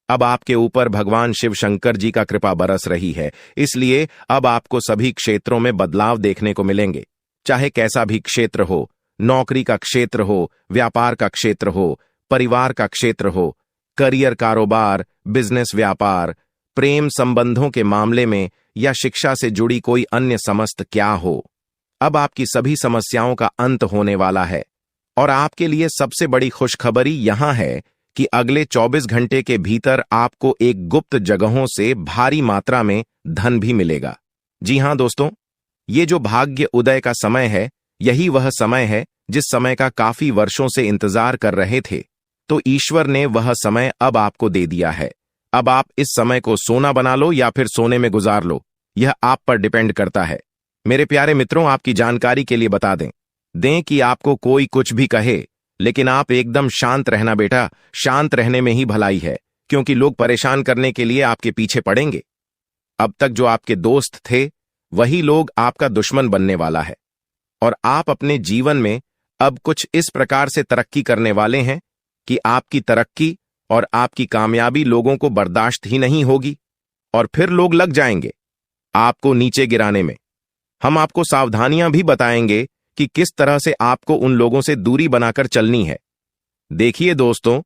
अब आपके ऊपर भगवान शिव शंकर जी का कृपा बरस रही है, इसलिए अब आपको सभी क्षेत्रों में बदलाव देखने को मिलेंगे। चाहे कैसा भी क्षेत्र हो, नौकरी का क्षेत्र हो, व्यापार का क्षेत्र हो, परिवार का क्षेत्र हो, करियर, कारोबार, बिजनेस, व्यापार, प्रेम संबंधों के मामले में या शिक्षा से जुड़ी कोई अन्य समस्त क्या हो, अब आपकी सभी समस्याओं का अंत होने वाला है। और आपके लिए सबसे बड़ी खुशखबरी यहां है कि अगले 24 घंटे के भीतर आपको एक गुप्त जगहों से भारी मात्रा में धन भी मिलेगा। जी हां दोस्तों, ये जो भाग्य उदय का समय है, यही वह समय है जिस समय का काफी वर्षों से इंतजार कर रहे थे। तो ईश्वर ने वह समय अब आपको दे दिया है। अब आप इस समय को सोना बना लो या फिर सोने में गुजार लो, यह आप पर डिपेंड करता है। मेरे प्यारे मित्रों, आपकी जानकारी के लिए बता दें कि आपको कोई कुछ भी कहे, लेकिन आप एकदम शांत रहना बेटा। शांत रहने में ही भलाई है, क्योंकि लोग परेशान करने के लिए आपके पीछे पड़ेंगे। अब तक जो आपके दोस्त थे वही लोग आपका दुश्मन बनने वाला है, और आप अपने जीवन में अब कुछ इस प्रकार से तरक्की करने वाले हैं कि आपकी तरक्की और आपकी कामयाबी लोगों को बर्दाश्त ही नहीं होगी, और फिर लोग लग जाएंगे आपको नीचे गिराने में। हम आपको सावधानियां भी बताएंगे कि किस तरह से आपको उन लोगों से दूरी बनाकर चलनी है। देखिए दोस्तों,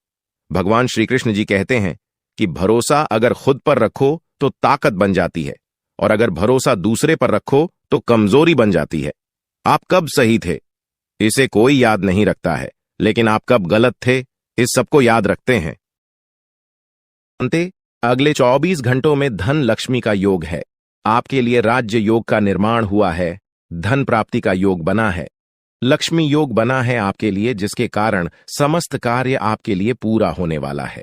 भगवान श्री कृष्ण जी कहते हैं कि भरोसा अगर खुद पर रखो तो ताकत बन जाती है, और अगर भरोसा दूसरे पर रखो तो कमजोरी बन जाती है। आप कब सही थे इसे कोई याद नहीं रखता है, लेकिन आप कब गलत थे इस सबको याद रखते हैं। अंते अगले 24 घंटों में धन लक्ष्मी का योग है। आपके लिए राज्य योग का निर्माण हुआ है, धन प्राप्ति का योग बना है, लक्ष्मी योग बना है आपके लिए, जिसके कारण समस्त कार्य आपके लिए पूरा होने वाला है।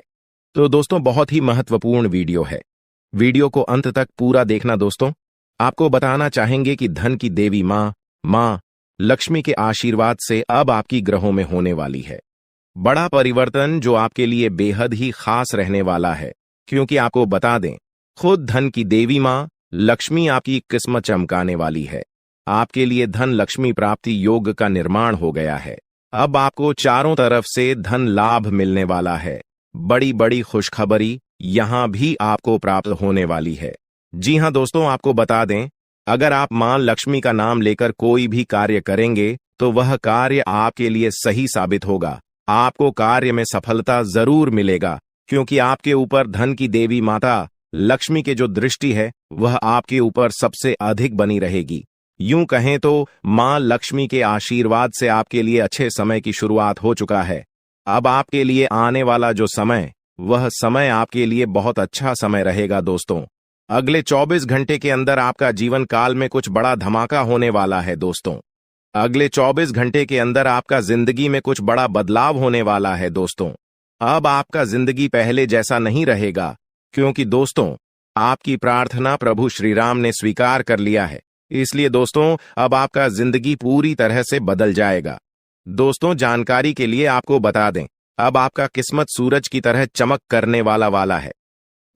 तो दोस्तों, बहुत ही महत्वपूर्ण वीडियो है, वीडियो को अंत तक पूरा देखना। दोस्तों, आपको बताना चाहेंगे कि धन की देवी मां लक्ष्मी के आशीर्वाद से अब आपकी ग्रहों में होने वाली है बड़ा परिवर्तन, जो आपके लिए बेहद ही खास रहने वाला है। क्योंकि आपको बता दें, खुद धन की देवी मां लक्ष्मी आपकी किस्मत चमकाने वाली है। आपके लिए धन लक्ष्मी प्राप्ति योग का निर्माण हो गया है। अब आपको चारों तरफ से धन लाभ मिलने वाला है। बड़ी बड़ी खुशखबरी यहां भी आपको प्राप्त होने वाली है। जी हां दोस्तों, आपको बता दें, अगर आप मां लक्ष्मी का नाम लेकर कोई भी कार्य करेंगे तो वह कार्य आपके लिए सही साबित होगा। आपको कार्य में सफलता जरूर मिलेगा, क्योंकि आपके ऊपर धन की देवी माता लक्ष्मी की जो दृष्टि है वह आपके ऊपर सबसे अधिक बनी रहेगी। यूं कहें तो मां लक्ष्मी के आशीर्वाद से आपके लिए अच्छे समय की शुरुआत हो चुका है। अब आपके लिए आने वाला जो समय, वह समय आपके लिए बहुत अच्छा समय रहेगा दोस्तों। अगले 24 घंटे के अंदर आपका जीवन काल में कुछ बड़ा धमाका होने वाला है दोस्तों। अगले 24 घंटे के अंदर आपका जिंदगी में कुछ बड़ा बदलाव होने वाला है दोस्तों। अब आपका जिंदगी पहले जैसा नहीं रहेगा, क्योंकि दोस्तों आपकी प्रार्थना प्रभु श्री राम ने स्वीकार कर लिया है। इसलिए दोस्तों अब आपका जिंदगी पूरी तरह से बदल जाएगा। दोस्तों जानकारी के लिए आपको बता दें, अब आपका किस्मत सूरज की तरह चमक करने वाला है।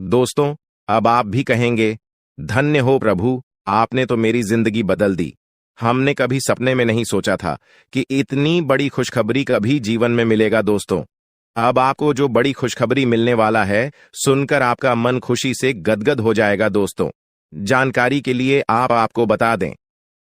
दोस्तों अब आप भी कहेंगे, धन्य हो प्रभु, आपने तो मेरी जिंदगी बदल दी। हमने कभी सपने में नहीं सोचा था कि इतनी बड़ी खुशखबरी कभी जीवन में मिलेगा। दोस्तों अब आपको जो बड़ी खुशखबरी मिलने वाला है, सुनकर आपका मन खुशी से गदगद हो जाएगा। दोस्तों जानकारी के लिए आपको बता दें,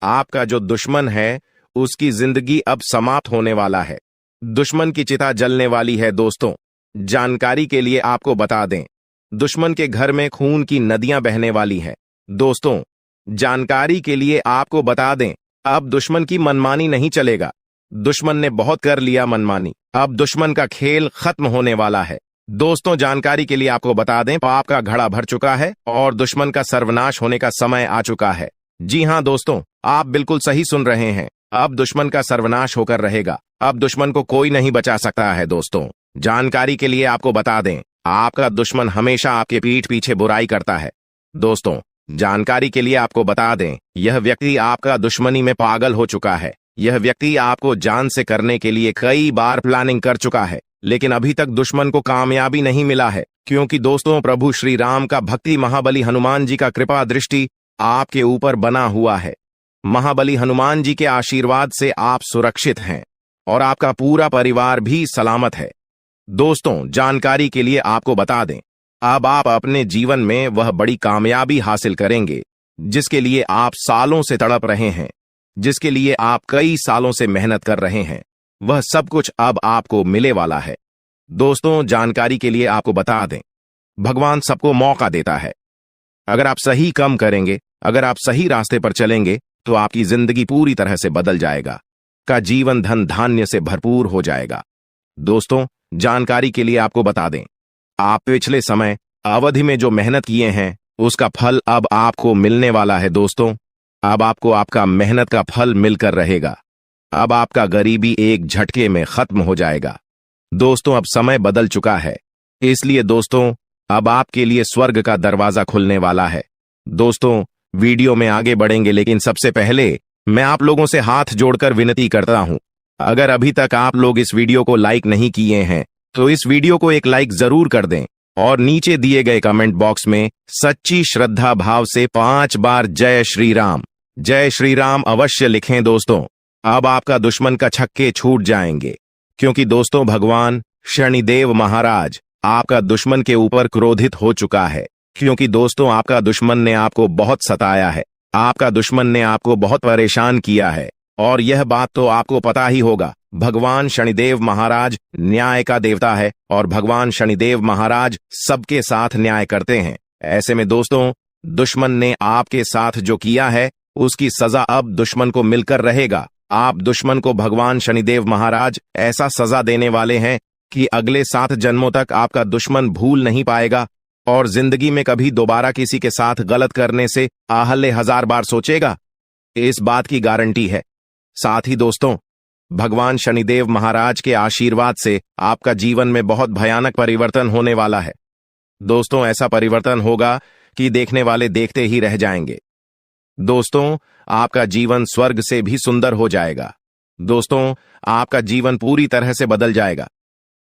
आपका जो दुश्मन है उसकी जिंदगी अब समाप्त होने वाला है। दुश्मन की चिता जलने वाली है। दोस्तों जानकारी के लिए आपको बता दें, दुश्मन के घर में खून की नदियां बहने वाली है। दोस्तों जानकारी के लिए आपको बता दें, अब दुश्मन की मनमानी नहीं चलेगा। दुश्मन ने बहुत कर लिया मनमानी, अब दुश्मन का खेल खत्म होने वाला है। दोस्तों जानकारी के लिए आपको बता दें, पाप का घड़ा भर चुका है और दुश्मन का सर्वनाश होने का समय आ चुका है। जी हां दोस्तों, आप बिल्कुल सही सुन रहे हैं। अब दुश्मन का सर्वनाश होकर रहेगा। अब दुश्मन को कोई नहीं बचा सकता है। दोस्तों जानकारी के लिए आपको बता दें, आपका दुश्मन हमेशा आपके पीठ पीछे बुराई करता है। दोस्तों जानकारी के लिए आपको बता दें, यह व्यक्ति आपका दुश्मनी में पागल हो चुका है। यह व्यक्ति आपको जान से करने के लिए कई बार प्लानिंग कर चुका है, लेकिन अभी तक दुश्मन को कामयाबी नहीं मिला है, क्योंकि दोस्तों प्रभु श्री राम का भक्ति महाबली हनुमान जी का कृपा दृष्टि आपके ऊपर बना हुआ है। महाबली हनुमान जी के आशीर्वाद से आप सुरक्षित हैं और आपका पूरा परिवार भी सलामत है। दोस्तों जानकारी के लिए आपको बता दें, अब आप अपने जीवन में वह बड़ी कामयाबी हासिल करेंगे जिसके लिए आप सालों से तड़प रहे हैं, जिसके लिए आप कई सालों से मेहनत कर रहे हैं। वह सब कुछ अब आपको मिले वाला है। दोस्तों जानकारी के लिए आपको बता दें, भगवान सबको मौका देता है। अगर आप सही काम करेंगे, अगर आप सही रास्ते पर चलेंगे, तो आपकी जिंदगी पूरी तरह से बदल जाएगा। का जीवन धन धान्य से भरपूर हो जाएगा। दोस्तों जानकारी के लिए आपको बता दें, आप पिछले समय अवधि में जो मेहनत किए हैं उसका फल अब आपको मिलने वाला है। दोस्तों अब आपको आपका मेहनत का फल मिलकर रहेगा। अब आपका गरीबी एक झटके में खत्म हो जाएगा। दोस्तों अब समय बदल चुका है, इसलिए दोस्तों अब आपके लिए स्वर्ग का दरवाजा खुलने वाला है। दोस्तों वीडियो में आगे बढ़ेंगे, लेकिन सबसे पहले मैं आप लोगों से हाथ जोड़कर विनती करता हूं, अगर अभी तक आप लोग इस वीडियो को लाइक नहीं किए हैं तो इस वीडियो को एक लाइक जरूर कर दें और नीचे दिए गए कमेंट बॉक्स में सच्ची श्रद्धा भाव से 5 बार जय श्री राम अवश्य लिखें। दोस्तों अब आपका दुश्मन का छक्के छूट जाएंगे, क्योंकि दोस्तों भगवान शनिदेव महाराज आपका दुश्मन के ऊपर क्रोधित हो चुका है, क्योंकि दोस्तों आपका दुश्मन ने आपको बहुत सताया है, आपका दुश्मन ने आपको बहुत परेशान किया है। और यह बात तो आपको पता ही होगा, भगवान शनिदेव महाराज न्याय का देवता है और भगवान शनिदेव महाराज सबके साथ न्याय करते हैं। ऐसे में दोस्तों दुश्मन ने आपके साथ जो किया है उसकी सजा अब दुश्मन को मिलकर रहेगा। आप दुश्मन को भगवान शनिदेव महाराज ऐसा सजा देने वाले हैं कि अगले 7 जन्मों तक आपका दुश्मन भूल नहीं पाएगा और जिंदगी में कभी दोबारा किसी के साथ गलत करने से आहले 1000 बार सोचेगा। इस बात की गारंटी है। साथ ही दोस्तों भगवान शनिदेव महाराज के आशीर्वाद से आपका जीवन में बहुत भयानक परिवर्तन होने वाला है। दोस्तों ऐसा परिवर्तन होगा कि देखने वाले देखते ही रह जाएंगे। दोस्तों आपका जीवन स्वर्ग से भी सुंदर हो जाएगा। दोस्तों आपका जीवन पूरी तरह से बदल जाएगा।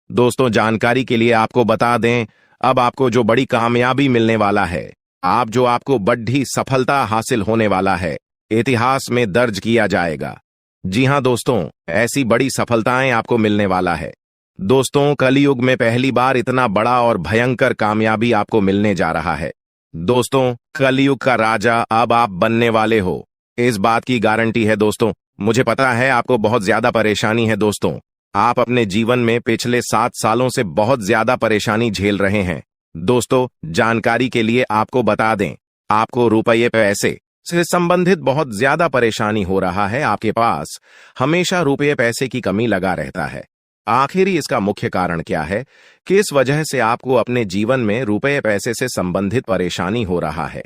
दोस्तों जानकारी के लिए आपको बता दें, अब आपको जो बड़ी कामयाबी मिलने वाला है, आपको बड़ी सफलता हासिल होने वाला है, इतिहास में दर्ज किया जाएगा। जी हां दोस्तों, ऐसी बड़ी सफलताएं आपको मिलने वाला है। दोस्तों कलयुग में पहली बार इतना बड़ा और भयंकर कामयाबी आपको मिलने जा रहा है। दोस्तों कलयुग का राजा अब आप बनने वाले हो, इस बात की गारंटी है। दोस्तों मुझे पता है आपको बहुत ज्यादा परेशानी है दोस्तों। आप अपने जीवन में पिछले 7 सालों से बहुत ज्यादा परेशानी झेल रहे हैं। दोस्तों, जानकारी के लिए आपको बता दें, आपको रुपये पैसे से संबंधित बहुत ज्यादा परेशानी हो रहा है। आपके पास हमेशा रुपये पैसे की कमी लगा रहता है। आखिर इसका मुख्य कारण क्या है? किस वजह से आपको अपने जीवन में रुपये पैसे से संबंधित परेशानी हो रहा है?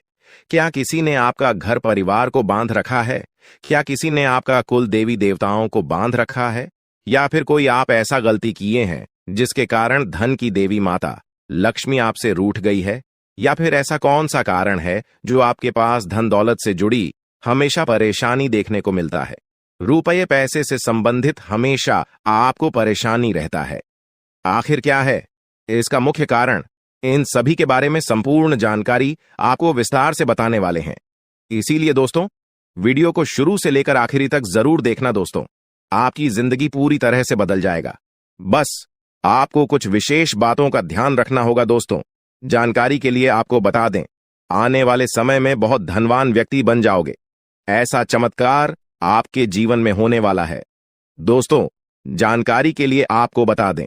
क्या किसी ने आपका घर परिवार को बांध रखा है? क्या किसी ने आपका कुल देवी देवताओं को बांध रखा है? या फिर कोई आप ऐसा गलती किए हैं जिसके कारण धन की देवी माता लक्ष्मी आपसे रूठ गई है? या फिर ऐसा कौन सा कारण है जो आपके पास धन दौलत से जुड़ी हमेशा परेशानी देखने को मिलता है? रुपये पैसे से संबंधित हमेशा आपको परेशानी रहता है। आखिर क्या है इसका मुख्य कारण? इन सभी के बारे में संपूर्ण जानकारी आपको विस्तार से बताने वाले हैं। इसीलिए दोस्तों, वीडियो को शुरू से लेकर आखिरी तक जरूर देखना दोस्तों। आपकी जिंदगी पूरी तरह से बदल जाएगा। बस आपको कुछ विशेष बातों का ध्यान रखना होगा दोस्तों। जानकारी के लिए आपको बता दें, आने वाले समय में बहुत धनवान व्यक्ति बन जाओगे। ऐसा चमत्कार आपके जीवन में होने वाला है। दोस्तों, जानकारी के लिए आपको बता दें,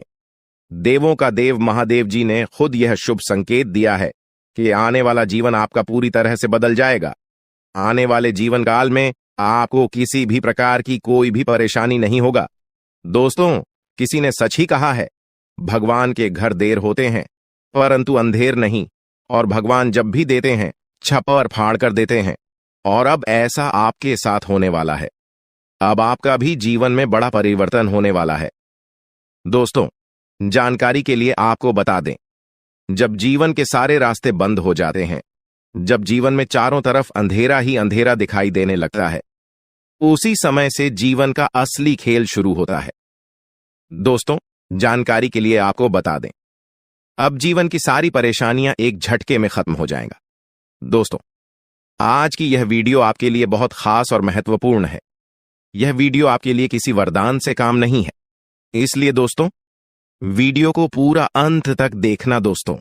देवों का देव महादेव जी ने खुद यह शुभ संकेत दिया है कि आने वाला जीवन आपका पूरी तरह से बदल जाएगा। आने वाले जीवन काल में आपको किसी भी प्रकार की कोई भी परेशानी नहीं होगा। दोस्तों, किसी ने सच ही कहा है, भगवान के घर देर होते हैं परंतु अंधेर नहीं, और भगवान जब भी देते हैं छप्पर फाड़ कर देते हैं। और अब ऐसा आपके साथ होने वाला है। अब आपका भी जीवन में बड़ा परिवर्तन होने वाला है। दोस्तों, जानकारी के लिए आपको बता दें, जब जीवन के सारे रास्ते बंद हो जाते हैं, जब जीवन में चारों तरफ अंधेरा ही अंधेरा दिखाई देने लगता है, उसी समय से जीवन का असली खेल शुरू होता है। दोस्तों, जानकारी के लिए आपको बता दें, अब जीवन की सारी परेशानियां एक झटके में खत्म हो जाएगा। दोस्तों, आज की यह वीडियो आपके लिए बहुत खास और महत्वपूर्ण है। यह वीडियो आपके लिए किसी वरदान से काम नहीं है। इसलिए दोस्तों, वीडियो को पूरा अंत तक देखना दोस्तों।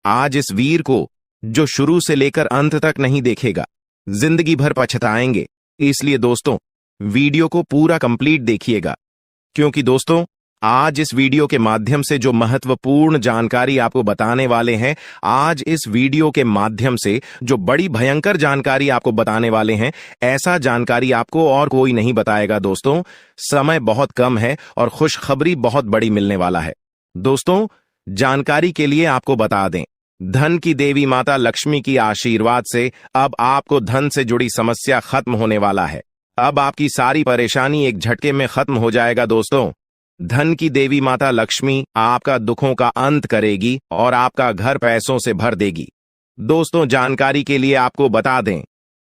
आज इस वीर को जो शुरू से लेकर अंत तक नहीं देखेगा, जिंदगी भर पछताएंगे। इसलिए दोस्तों, वीडियो को पूरा कंप्लीट देखिएगा, क्योंकि दोस्तों, आज इस वीडियो के माध्यम से जो महत्वपूर्ण जानकारी आपको बताने वाले हैं, आज इस वीडियो के माध्यम से जो बड़ी भयंकर जानकारी आपको बताने वाले हैं, ऐसा जानकारी आपको और कोई नहीं बताएगा दोस्तों। समय बहुत कम है और खुशखबरी बहुत बड़ी मिलने वाला है। दोस्तों, जानकारी के लिए आपको बता दें, धन की देवी माता लक्ष्मी की आशीर्वाद से अब आपको धन से जुड़ी समस्या खत्म होने वाला है। अब आपकी सारी परेशानी एक झटके में खत्म हो जाएगा दोस्तों। धन की देवी माता लक्ष्मी आपका दुखों का अंत करेगी और आपका घर पैसों से भर देगी। दोस्तों, जानकारी के लिए आपको बता दें,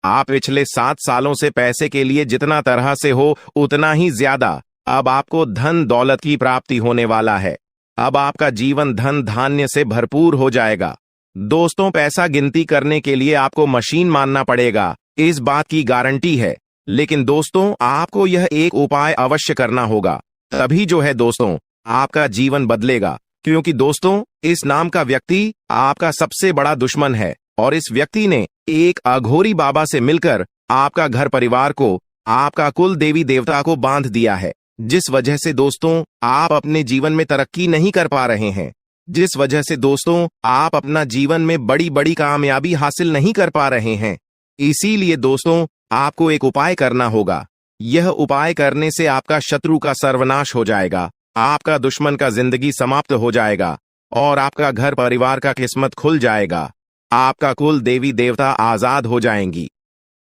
आप पिछले 7 सालों से पैसे के लिए जितना तरह से हो उतना ही ज्यादा अब आपको धन दौलत की प्राप्ति होने वाला है। अब आपका जीवन धन धान्य से भरपूर हो जाएगा। दोस्तों, पैसा गिनती करने के लिए आपको मशीन मानना पड़ेगा, इस बात की गारंटी है। लेकिन दोस्तों, आपको यह एक उपाय अवश्य करना होगा, तभी जो है दोस्तों आपका जीवन बदलेगा। क्योंकि दोस्तों, इस नाम का व्यक्ति आपका सबसे बड़ा दुश्मन है और इस व्यक्ति ने एक अघोरी बाबा से मिलकर आपका घर परिवार को, आपका कुल देवी देवता को बांध दिया है। जिस वजह से दोस्तों आप अपने जीवन में तरक्की नहीं कर पा रहे हैं, जिस वजह से दोस्तों आप अपना जीवन में बड़ी बड़ी कामयाबी हासिल नहीं कर पा रहे हैं। इसीलिए दोस्तों आपको एक उपाय करना होगा। यह उपाय करने से आपका शत्रु का सर्वनाश हो जाएगा, आपका दुश्मन का जिंदगी समाप्त हो जाएगा और आपका घर परिवार का किस्मत खुल जाएगा। आपका कुल देवी देवता आजाद हो जाएंगी।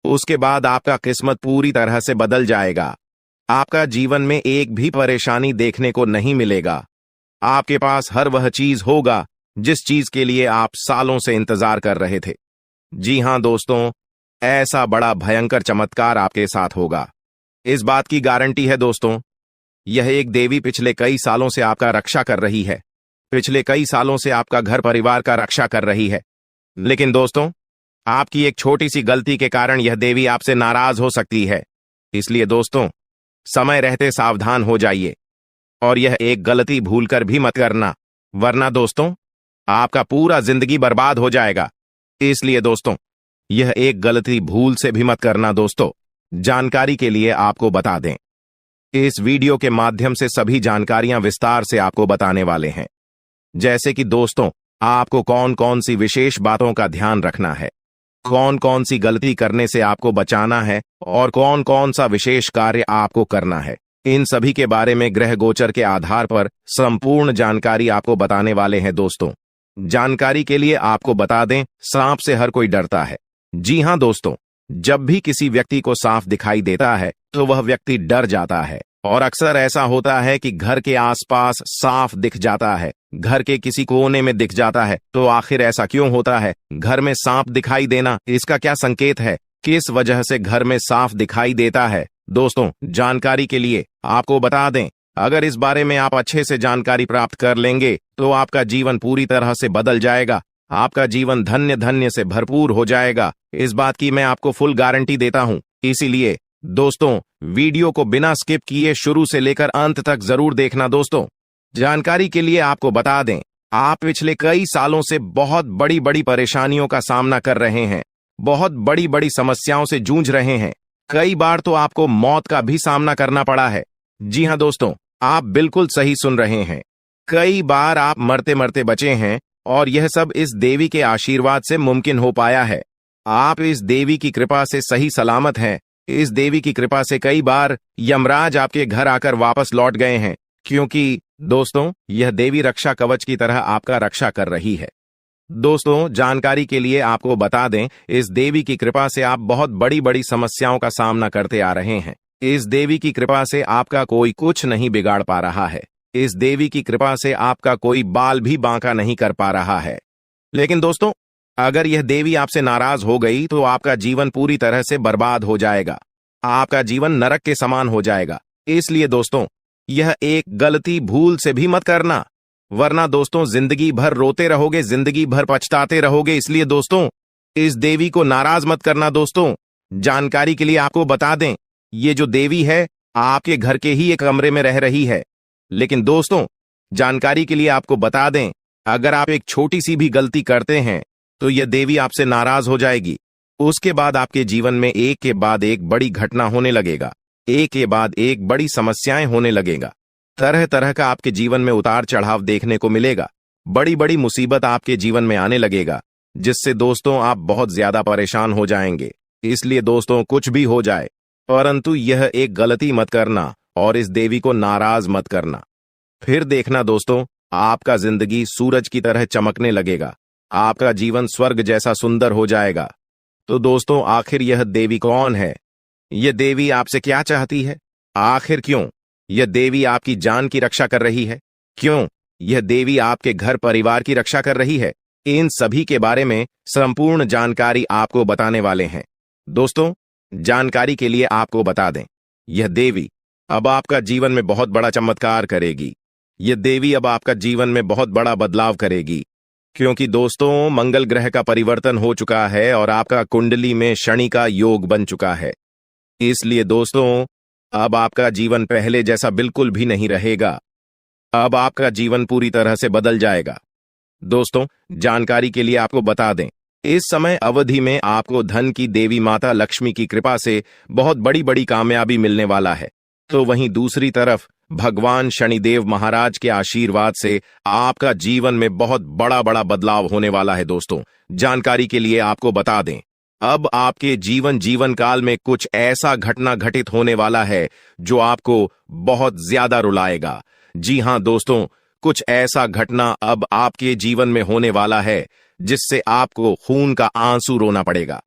उसके बाद आपका किस्मत पूरी तरह से बदल जाएगा। आपका जीवन में एक भी परेशानी देखने को नहीं मिलेगा। आपके पास हर वह चीज होगा जिस चीज के लिए आप सालों से इंतजार कर रहे थे। जी हां दोस्तों, ऐसा बड़ा भयंकर चमत्कार आपके साथ होगा, इस बात की गारंटी है दोस्तों। यह एक देवी पिछले कई सालों से आपका रक्षा कर रही है, पिछले कई सालों से आपका घर परिवार का रक्षा कर रही है। लेकिन दोस्तों, आपकी एक छोटी सी गलती के कारण यह देवी आपसे नाराज हो सकती है। इसलिए दोस्तों, समय रहते सावधान हो जाइए और यह एक गलती भूलकर भी मत करना, वरना दोस्तों आपका पूरा जिंदगी बर्बाद हो जाएगा। इसलिए दोस्तों, यह एक गलती भूल से भी मत करना दोस्तों। जानकारी के लिए आपको बता दें, इस वीडियो के माध्यम से सभी जानकारियां विस्तार से आपको बताने वाले हैं। जैसे कि दोस्तों, आपको कौन कौन सी विशेष बातों का ध्यान रखना है, कौन कौन सी गलती करने से आपको बचाना है और कौन कौन सा विशेष कार्य आपको करना है, इन सभी के बारे में ग्रह गोचर के आधार पर संपूर्ण जानकारी आपको बताने वाले हैं। दोस्तों, जानकारी के लिए आपको बता दें, सांप से हर कोई डरता है। जी हां दोस्तों, जब भी किसी व्यक्ति को सांप दिखाई देता है तो वह व्यक्ति डर जाता है और अक्सर ऐसा होता है कि घर के आसपास सांप दिख जाता है, घर के किसी कोने में दिख जाता है। तो आखिर ऐसा क्यों होता है? घर में सांप दिखाई देना, इसका क्या संकेत है? किस वजह से घर में सांप दिखाई देता है? दोस्तों, जानकारी के लिए आपको बता दें, अगर इस बारे में आप अच्छे से जानकारी प्राप्त कर लेंगे तो आपका जीवन पूरी तरह से बदल जाएगा, आपका जीवन धन्य धन्य से भरपूर हो जाएगा। इस बात की मैं आपको फुल गारंटी देता हूं। इसीलिए दोस्तों, वीडियो को बिना स्किप किए शुरू से लेकर अंत तक जरूर देखना। दोस्तों, जानकारी के लिए आपको बता दें, आप पिछले कई सालों से बहुत बड़ी बड़ी परेशानियों का सामना कर रहे हैं, बहुत बड़ी बड़ी समस्याओं से जूझ रहे हैं। कई बार तो आपको मौत का भी सामना करना पड़ा है। जी हां दोस्तों, आप बिल्कुल सही सुन रहे हैं। कई बार आप मरते मरते बचे हैं और यह सब इस देवी के आशीर्वाद से मुमकिन हो पाया है। आप इस देवी की कृपा से सही सलामत हैं। इस देवी की कृपा से कई बार यमराज आपके घर आकर वापस लौट गए हैं, क्योंकि दोस्तों, यह देवी रक्षा कवच की तरह आपका रक्षा कर रही है। दोस्तों, जानकारी के लिए आपको बता दें, इस देवी की कृपा से आप बहुत बड़ी बड़ी समस्याओं का सामना करते आ रहे हैं। इस देवी की कृपा से आपका कोई कुछ नहीं बिगाड़ पा रहा है। इस देवी की कृपा से आपका कोई बाल भी बांका नहीं कर पा रहा है। लेकिन दोस्तों, अगर यह देवी आपसे नाराज हो गई तो आपका जीवन पूरी तरह से बर्बाद हो जाएगा, आपका जीवन नरक के समान हो जाएगा। इसलिए दोस्तों, यह एक गलती भूल से भी मत करना, वरना दोस्तों जिंदगी भर रोते रहोगे, जिंदगी भर पछताते रहोगे। इसलिए दोस्तों, इस देवी को नाराज मत करना। दोस्तों, जानकारी के लिए आपको बता दें, ये जो देवी है आपके घर के ही एक कमरे में रह रही है। लेकिन दोस्तों, जानकारी के लिए आपको बता दें, अगर आप एक छोटी सी भी गलती करते हैं तो यह देवी आपसे नाराज हो जाएगी। उसके बाद आपके जीवन में एक के बाद एक बड़ी घटना होने लगेगा, एक के बाद एक बड़ी समस्याएं होने लगेगा, तरह तरह का आपके जीवन में उतार चढ़ाव देखने को मिलेगा, बड़ी बड़ी मुसीबत आपके जीवन में आने लगेगा, जिससे दोस्तों आप बहुत ज्यादा परेशान हो जाएंगे। इसलिए दोस्तों, कुछ भी हो जाए, परंतु यह एक गलती मत करना और इस देवी को नाराज मत करना। फिर देखना दोस्तों, आपका जिंदगी सूरज की तरह चमकने लगेगा, आपका जीवन स्वर्ग जैसा सुंदर हो जाएगा। तो दोस्तों, आखिर यह देवी कौन है? यह देवी आपसे क्या चाहती है? आखिर क्यों यह देवी आपकी जान की रक्षा कर रही है? क्यों यह देवी आपके घर परिवार की रक्षा कर रही है? इन सभी के बारे में संपूर्ण जानकारी आपको बताने वाले हैं। दोस्तों, जानकारी के लिए आपको बता दें, यह देवी अब आपका जीवन में बहुत बड़ा चमत्कार करेगी। यह देवी अब आपका जीवन में बहुत बड़ा बदलाव करेगी, क्योंकि दोस्तों, मंगल ग्रह का परिवर्तन हो चुका है और आपका कुंडली में शनि का योग बन चुका है। इसलिए दोस्तों, अब आपका जीवन पहले जैसा बिल्कुल भी नहीं रहेगा। अब आपका जीवन पूरी तरह से बदल जाएगा। दोस्तों, जानकारी के लिए आपको बता दें, इस समय अवधि में आपको धन की देवी माता लक्ष्मी की कृपा से बहुत बड़ी बड़ी कामयाबी मिलने वाला है। तो वहीं दूसरी तरफ भगवान शनिदेव महाराज के आशीर्वाद से आपका जीवन में बहुत बड़ा बड़ा बदलाव होने वाला है। दोस्तों, जानकारी के लिए आपको बता दें, अब आपके जीवन काल में कुछ ऐसा घटना घटित होने वाला है जो आपको बहुत ज्यादा रुलाएगा। जी हां दोस्तों, कुछ ऐसा घटना अब आपके जीवन में होने वाला है जिससे आपको खून का आंसू रोना पड़ेगा।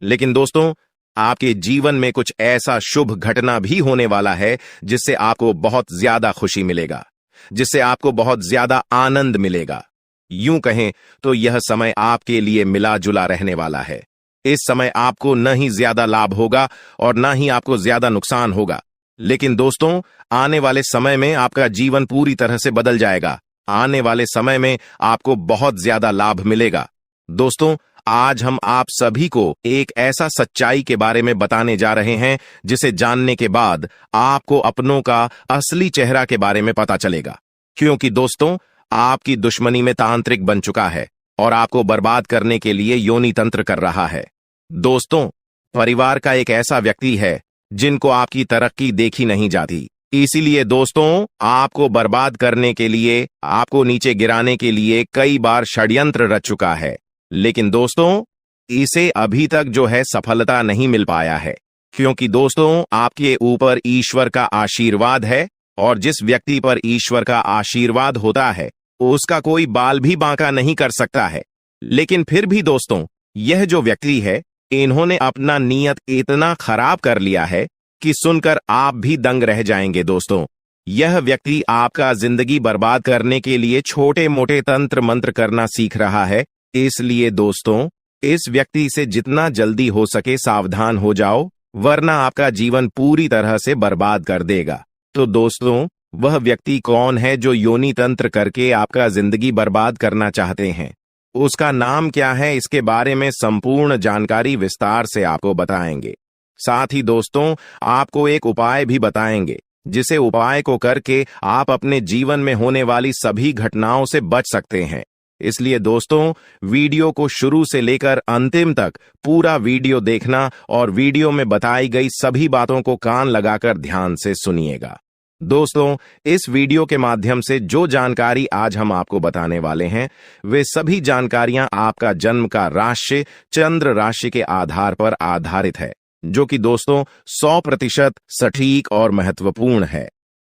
लेकिन दोस्तों, आपके जीवन में कुछ ऐसा शुभ घटना भी होने वाला है जिससे आपको बहुत ज्यादा खुशी मिलेगा, जिससे आपको बहुत ज्यादा आनंद मिलेगा। यूं कहें तो यह समय आपके लिए मिला जुला रहने वाला है। इस समय आपको न ही ज्यादा लाभ होगा और न ही आपको ज्यादा नुकसान होगा। लेकिन दोस्तों, आने वाले समय में आपका जीवन पूरी तरह से बदल जाएगा। आने वाले समय में आपको बहुत ज्यादा लाभ मिलेगा। दोस्तों, आज हम आप सभी को एक ऐसा सच्चाई के बारे में बताने जा रहे हैं जिसे जानने के बाद आपको अपनों का असली चेहरा के बारे में पता चलेगा। क्योंकि दोस्तों, आपकी दुश्मनी में तांत्रिक बन चुका है और आपको बर्बाद करने के लिए योनि तंत्र कर रहा है। दोस्तों, परिवार का एक ऐसा व्यक्ति है जिनको आपकी तरक्की देखी नहीं जाती। इसीलिए दोस्तों, आपको बर्बाद करने के लिए, आपको नीचे गिराने के लिए कई बार षड्यंत्र रच चुका है। लेकिन दोस्तों, इसे अभी तक जो है सफलता नहीं मिल पाया है, क्योंकि दोस्तों आपके ऊपर ईश्वर का आशीर्वाद है, और जिस व्यक्ति पर ईश्वर का आशीर्वाद होता है उसका कोई बाल भी बांका नहीं कर सकता है। लेकिन फिर भी दोस्तों, यह जो व्यक्ति है, इन्होंने अपना नियत इतना खराब कर लिया है कि सुनकर आप भी दंग रह जाएंगे। दोस्तों, यह व्यक्ति आपका जिंदगी बर्बाद करने के लिए छोटे मोटे तंत्र मंत्र करना सीख रहा है। इसलिए दोस्तों, इस व्यक्ति से जितना जल्दी हो सके सावधान हो जाओ, वरना आपका जीवन पूरी तरह से बर्बाद कर देगा। तो दोस्तों, वह व्यक्ति कौन है जो योनि तंत्र करके आपका जिंदगी बर्बाद करना चाहते हैं? उसका नाम क्या है, इसके बारे में संपूर्ण जानकारी विस्तार से आपको बताएंगे। साथ ही दोस्तों, आपको एक उपाय भी बताएंगे, जिसे उपाय को करके आप अपने जीवन में होने वाली सभी घटनाओं से बच सकते हैं। इसलिए दोस्तों, वीडियो को शुरू से लेकर अंतिम तक पूरा वीडियो देखना और वीडियो में बताई गई सभी बातों को कान लगाकर ध्यान से सुनिएगा। दोस्तों, इस वीडियो के माध्यम से जो जानकारी आज हम आपको बताने वाले हैं, वे सभी जानकारियां आपका जन्म का राशि चंद्र राशि के आधार पर आधारित है, जो कि दोस्तों 100% सटीक और महत्वपूर्ण है।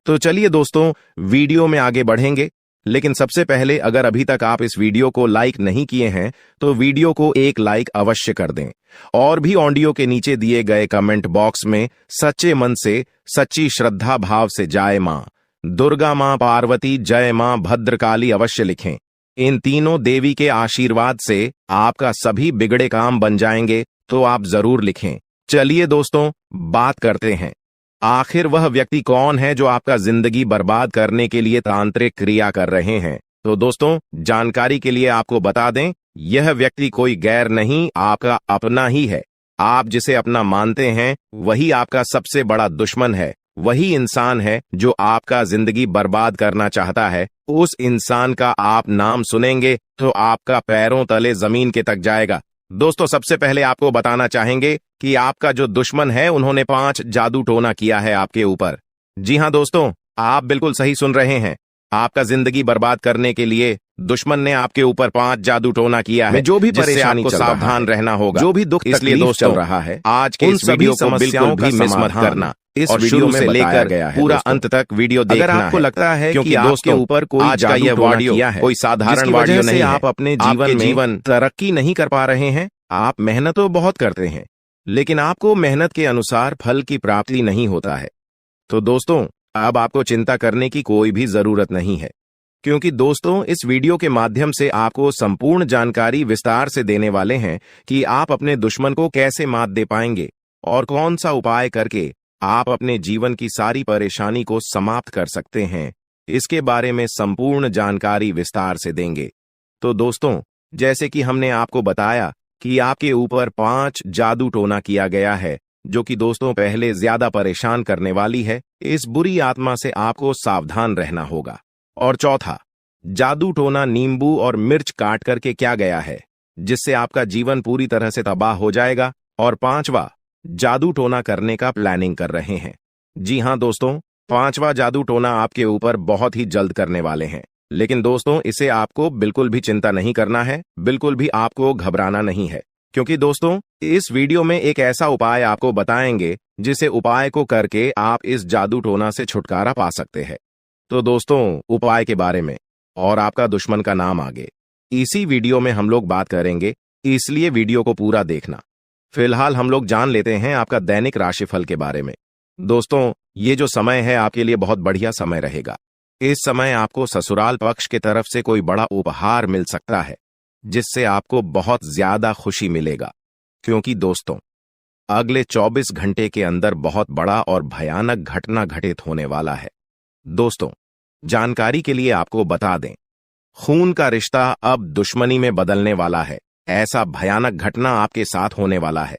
तो चलिए दोस्तों, वीडियो में आगे बढ़ेंगे। लेकिन सबसे पहले, अगर अभी तक आप इस वीडियो को लाइक नहीं किए हैं तो वीडियो को एक लाइक अवश्य कर दें, और भी ऑडियो के नीचे दिए गए कमेंट बॉक्स में सच्चे मन से, सच्ची श्रद्धा भाव से जय मां दुर्गा, मां पार्वती, जय मां भद्रकाली अवश्य लिखें। इन तीनों देवी के आशीर्वाद से आपका सभी बिगड़े काम बन जाएंगे, तो आप जरूर लिखें। चलिए दोस्तों, बात करते हैं, आखिर वह व्यक्ति कौन है जो आपका जिंदगी बर्बाद करने के लिए तांत्रिक क्रिया कर रहे हैं। तो दोस्तों, जानकारी के लिए आपको बता दें, यह व्यक्ति कोई गैर नहीं, आपका अपना ही है। आप जिसे अपना मानते हैं, वही आपका सबसे बड़ा दुश्मन है। वही इंसान है जो आपका जिंदगी बर्बाद करना चाहता है। उस इंसान का आप नाम सुनेंगे तो आपका पैरों तले जमीन के तक जाएगा। दोस्तों, सबसे पहले आपको बताना चाहेंगे कि आपका जो दुश्मन है, उन्होंने 5 जादू टोना किया है आपके ऊपर। जी हां दोस्तों, आप बिल्कुल सही सुन रहे हैं। आपका जिंदगी बर्बाद करने के लिए दुश्मन ने आपके ऊपर 5 जादू टोना किया है। जो भी परेशानी को सावधान रहना होगा, जो भी दुख इसलिए दोस्तों चल रहा है, आज के इस वीडियो को बिल्कुल भी मिस मत करना। इस वीडियो में लेकर गया है पूरा अंत तक वीडियो देखना है। अगर आपको लगता है कि आपके ऊपर कोई जादू टोना किया है, कोई साधारण वीडियो नहीं है, आप अपने जीवन में तरक्की नहीं कर पा रहे हैं, आप मेहनत तो बहुत करते हैं, लेकिन आपको मेहनत के अनुसार फल की प्राप्ति नहीं होता है, तो दोस्तों अब आपको चिंता करने की कोई भी जरूरत नहीं है, क्योंकि दोस्तों इस वीडियो के माध्यम से आपको संपूर्ण जानकारी विस्तार से देने वाले हैं कि आप अपने दुश्मन को कैसे मात दे पाएंगे और कौन सा उपाय करके आप अपने जीवन की सारी परेशानी को समाप्त कर सकते हैं। इसके बारे में संपूर्ण जानकारी विस्तार से देंगे। तो दोस्तों, जैसे कि हमने आपको बताया कि आपके ऊपर 5 जादू टोना किया गया है, जो कि दोस्तों पहले ज्यादा परेशान करने वाली है। इस बुरी आत्मा से आपको सावधान रहना होगा। और चौथा, जादू टोना नींबू और मिर्च काट करके क्या गया है, जिससे आपका जीवन पूरी तरह से तबाह हो जाएगा। और 5वां, जादू टोना करने का प्लानिंग कर रहे हैं। जी हां दोस्तों, 5वां जादू टोना आपके ऊपर बहुत ही जल्द करने वाले हैं। लेकिन दोस्तों, इसे आपको बिल्कुल भी चिंता नहीं करना है, बिल्कुल भी आपको घबराना नहीं है, क्योंकि दोस्तों इस वीडियो में एक ऐसा उपाय आपको बताएंगे जिसे उपाय को करके आप इस जादू टोना से छुटकारा पा सकते हैं। तो दोस्तों, उपाय के बारे में और आपका दुश्मन का नाम आगे इसी वीडियो में हम लोग बात करेंगे, इसलिए वीडियो को पूरा देखना। फिलहाल हम लोग जान लेते हैं आपका दैनिक राशिफल के बारे में। दोस्तों, ये जो समय है आपके लिए बहुत बढ़िया समय रहेगा। इस समय आपको ससुराल पक्ष की तरफ से कोई बड़ा उपहार मिल सकता है, जिससे आपको बहुत ज्यादा खुशी मिलेगा, क्योंकि दोस्तों अगले 24 घंटे के अंदर बहुत बड़ा और भयानक घटना घटित होने वाला है। दोस्तों, जानकारी के लिए आपको बता दें, खून का रिश्ता अब दुश्मनी में बदलने वाला है। ऐसा भयानक घटना आपके साथ होने वाला है।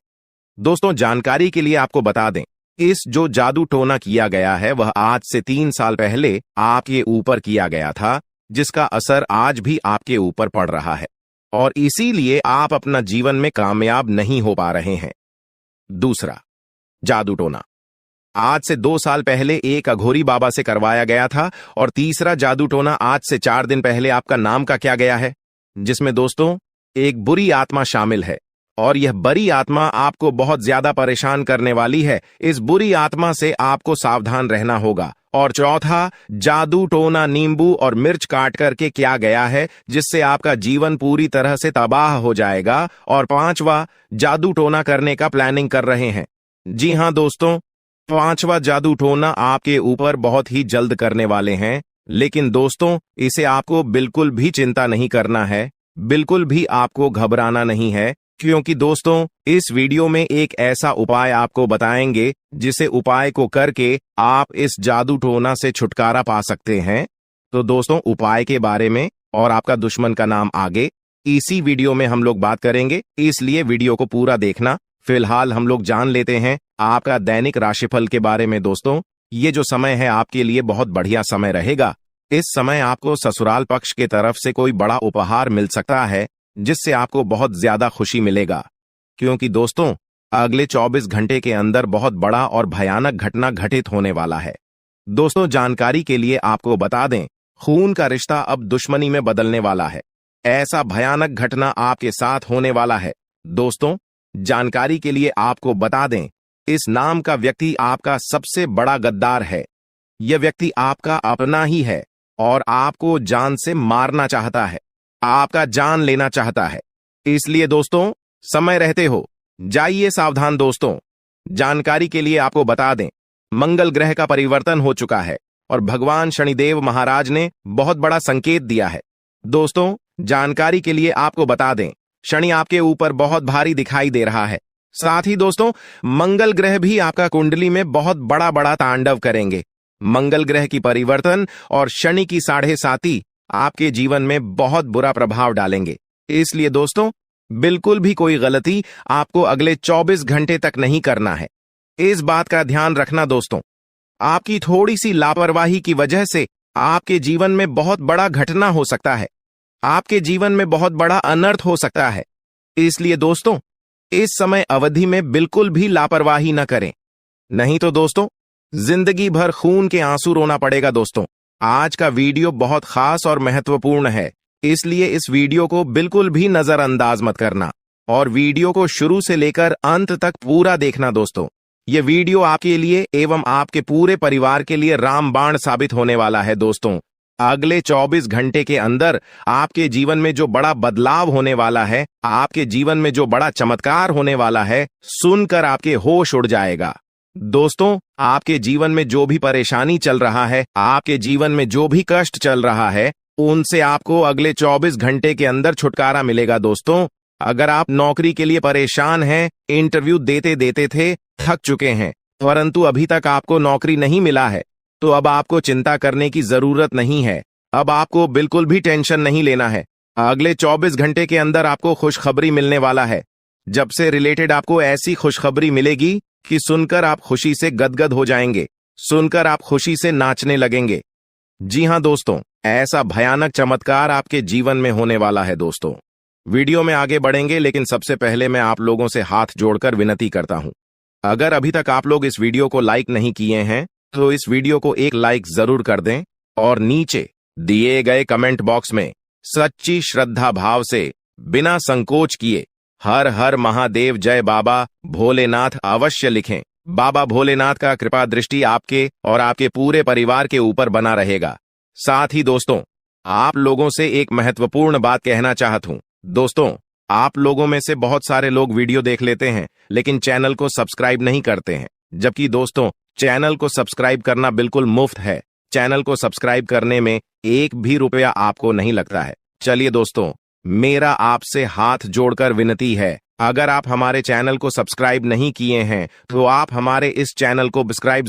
दोस्तों, जानकारी के लिए आपको बता दें, इस जो जादू टोना किया गया है वह आज से 3 साल पहले आपके ऊपर किया गया था, जिसका असर आज भी आपके ऊपर पड़ रहा है, और इसीलिए आप अपना जीवन में कामयाब नहीं हो पा रहे हैं। दूसरा, जादू टोना। आज से 2 साल पहले एक अघोरी बाबा से करवाया गया था। और तीसरा जादू टोना आज से 4 दिन पहले आपका नाम का क्या गया है, जिसमें दोस्तों एक बुरी आत्मा शामिल है और यह बुरी आत्मा आपको बहुत ज्यादा परेशान करने वाली है। इस बुरी आत्मा से आपको सावधान रहना होगा। और चौथा, जादू टोना नींबू और मिर्च काट करके क्या गया है, जिससे आपका जीवन पूरी तरह से तबाह हो जाएगा। और पांचवा, जादू टोना करने का प्लानिंग कर रहे हैं। जी हां दोस्तों, पांचवा जादू टोना आपके ऊपर बहुत ही जल्द करने वाले हैं। लेकिन दोस्तों, इसे आपको बिल्कुल भी चिंता नहीं करना है, बिल्कुल भी आपको घबराना नहीं है, क्योंकि दोस्तों इस वीडियो में एक ऐसा उपाय आपको बताएंगे जिसे उपाय को करके आप इस जादू टोना से छुटकारा पा सकते हैं। तो दोस्तों, उपाय के बारे में और आपका दुश्मन का नाम आगे इसी वीडियो में हम लोग बात करेंगे, इसलिए वीडियो को पूरा देखना। फिलहाल हम लोग जान लेते हैं आपका दैनिक राशिफल के बारे में। दोस्तों, ये जो समय है आपके लिए बहुत बढ़िया समय रहेगा। इस समय आपको ससुराल पक्ष की तरफ से कोई बड़ा उपहार मिल सकता है, जिससे आपको बहुत ज्यादा खुशी मिलेगा। क्योंकि दोस्तों, अगले 24 घंटे के अंदर बहुत बड़ा और भयानक घटना घटित होने वाला है। दोस्तों, जानकारी के लिए आपको बता दें, खून का रिश्ता अब दुश्मनी में बदलने वाला है। ऐसा भयानक घटना आपके साथ होने वाला है। दोस्तों, जानकारी के लिए आपको बता दें, इस नाम का व्यक्ति आपका सबसे बड़ा गद्दार है। यह व्यक्ति आपका अपना ही है और आपको जान से मारना चाहता है, आपका जान लेना चाहता है। इसलिए दोस्तों, समय रहते हो जाइए सावधान। दोस्तों, जानकारी के लिए आपको बता दें, मंगल ग्रह का परिवर्तन हो चुका है और भगवान शनिदेव महाराज ने बहुत बड़ा संकेत दिया है। दोस्तों, जानकारी के लिए आपको बता दें, शनि आपके ऊपर बहुत भारी दिखाई दे रहा है। साथ ही दोस्तों, मंगल ग्रह भी आपका कुंडली में बहुत बड़ा बड़ा तांडव करेंगे। मंगल ग्रह की परिवर्तन और शनि की 7.5 आपके जीवन में बहुत बुरा प्रभाव डालेंगे। इसलिए दोस्तों, बिल्कुल भी कोई गलती आपको अगले 24 घंटे तक नहीं करना है। इस बात का ध्यान रखना दोस्तों, आपकी थोड़ी सी लापरवाही की वजह से आपके जीवन में बहुत बड़ा घटना हो सकता है, आपके जीवन में बहुत बड़ा अनर्थ हो सकता है। इसलिए दोस्तों, इस समय अवधि में बिल्कुल भी लापरवाही न करें, नहीं तो दोस्तों जिंदगी भर खून के आंसू रोना पड़ेगा। दोस्तों, आज का वीडियो बहुत खास और महत्वपूर्ण है, इसलिए इस वीडियो को बिल्कुल भी नजरअंदाज मत करना और वीडियो को शुरू से लेकर अंत तक पूरा देखना। दोस्तों, यह वीडियो आपके लिए एवं आपके पूरे परिवार के लिए रामबाण साबित होने वाला है। दोस्तों, अगले 24 घंटे के अंदर आपके जीवन में जो बड़ा बदलाव होने वाला है, आपके जीवन में जो बड़ा चमत्कार होने वाला है, सुनकर आपके होश उड़ जाएगा। दोस्तों, आपके जीवन में जो भी परेशानी चल रहा है, आपके जीवन में जो भी कष्ट चल रहा है, उनसे आपको अगले 24 घंटे के अंदर छुटकारा मिलेगा। दोस्तों, अगर आप नौकरी के लिए परेशान हैं, इंटरव्यू देते देते थे, थक चुके हैं, परंतु अभी तक आपको नौकरी नहीं मिला है, तो अब आपको चिंता करने की जरूरत नहीं है। अब आपको बिल्कुल भी टेंशन नहीं लेना है। अगले 24 घंटे के अंदर आपको खुशखबरी मिलने वाला है। जब से रिलेटेड आपको ऐसी खुशखबरी मिलेगी कि सुनकर आप खुशी से गदगद हो जाएंगे, सुनकर आप खुशी से नाचने लगेंगे। जी हां दोस्तों, ऐसा भयानक चमत्कार आपके जीवन में होने वाला है। दोस्तों, वीडियो में आगे बढ़ेंगे, लेकिन सबसे पहले मैं आप लोगों से हाथ जोड़कर विनती करता हूं, अगर अभी तक आप लोग इस वीडियो को लाइक नहीं किए हैं तो इस वीडियो को एक लाइक जरूर कर दें और नीचे दिए गए कमेंट बॉक्स में सच्ची श्रद्धा भाव से बिना संकोच किए हर हर महादेव जय बाबा भोलेनाथ अवश्य लिखें। बाबा भोलेनाथ का कृपा दृष्टि आपके और आपके पूरे परिवार के ऊपर बना रहेगा। साथ ही दोस्तों, आप लोगों से एक महत्वपूर्ण बात कहना चाहता हूं। दोस्तों, आप लोगों में से बहुत सारे लोग वीडियो देख लेते हैं लेकिन चैनल को सब्सक्राइब नहीं करते हैं, जबकि दोस्तों चैनल को सब्सक्राइब करना बिल्कुल मुफ्त है। चैनल को सब्सक्राइब करने में एक भी रुपया आपको नहीं लगता है। चलिए दोस्तों, मेरा आपसे हाथ जोड़कर विनती है, अगर आप हमारे चैनल को सब्सक्राइब नहीं किए हैं तो आप हमारे इस चैनल को सब्सक्राइब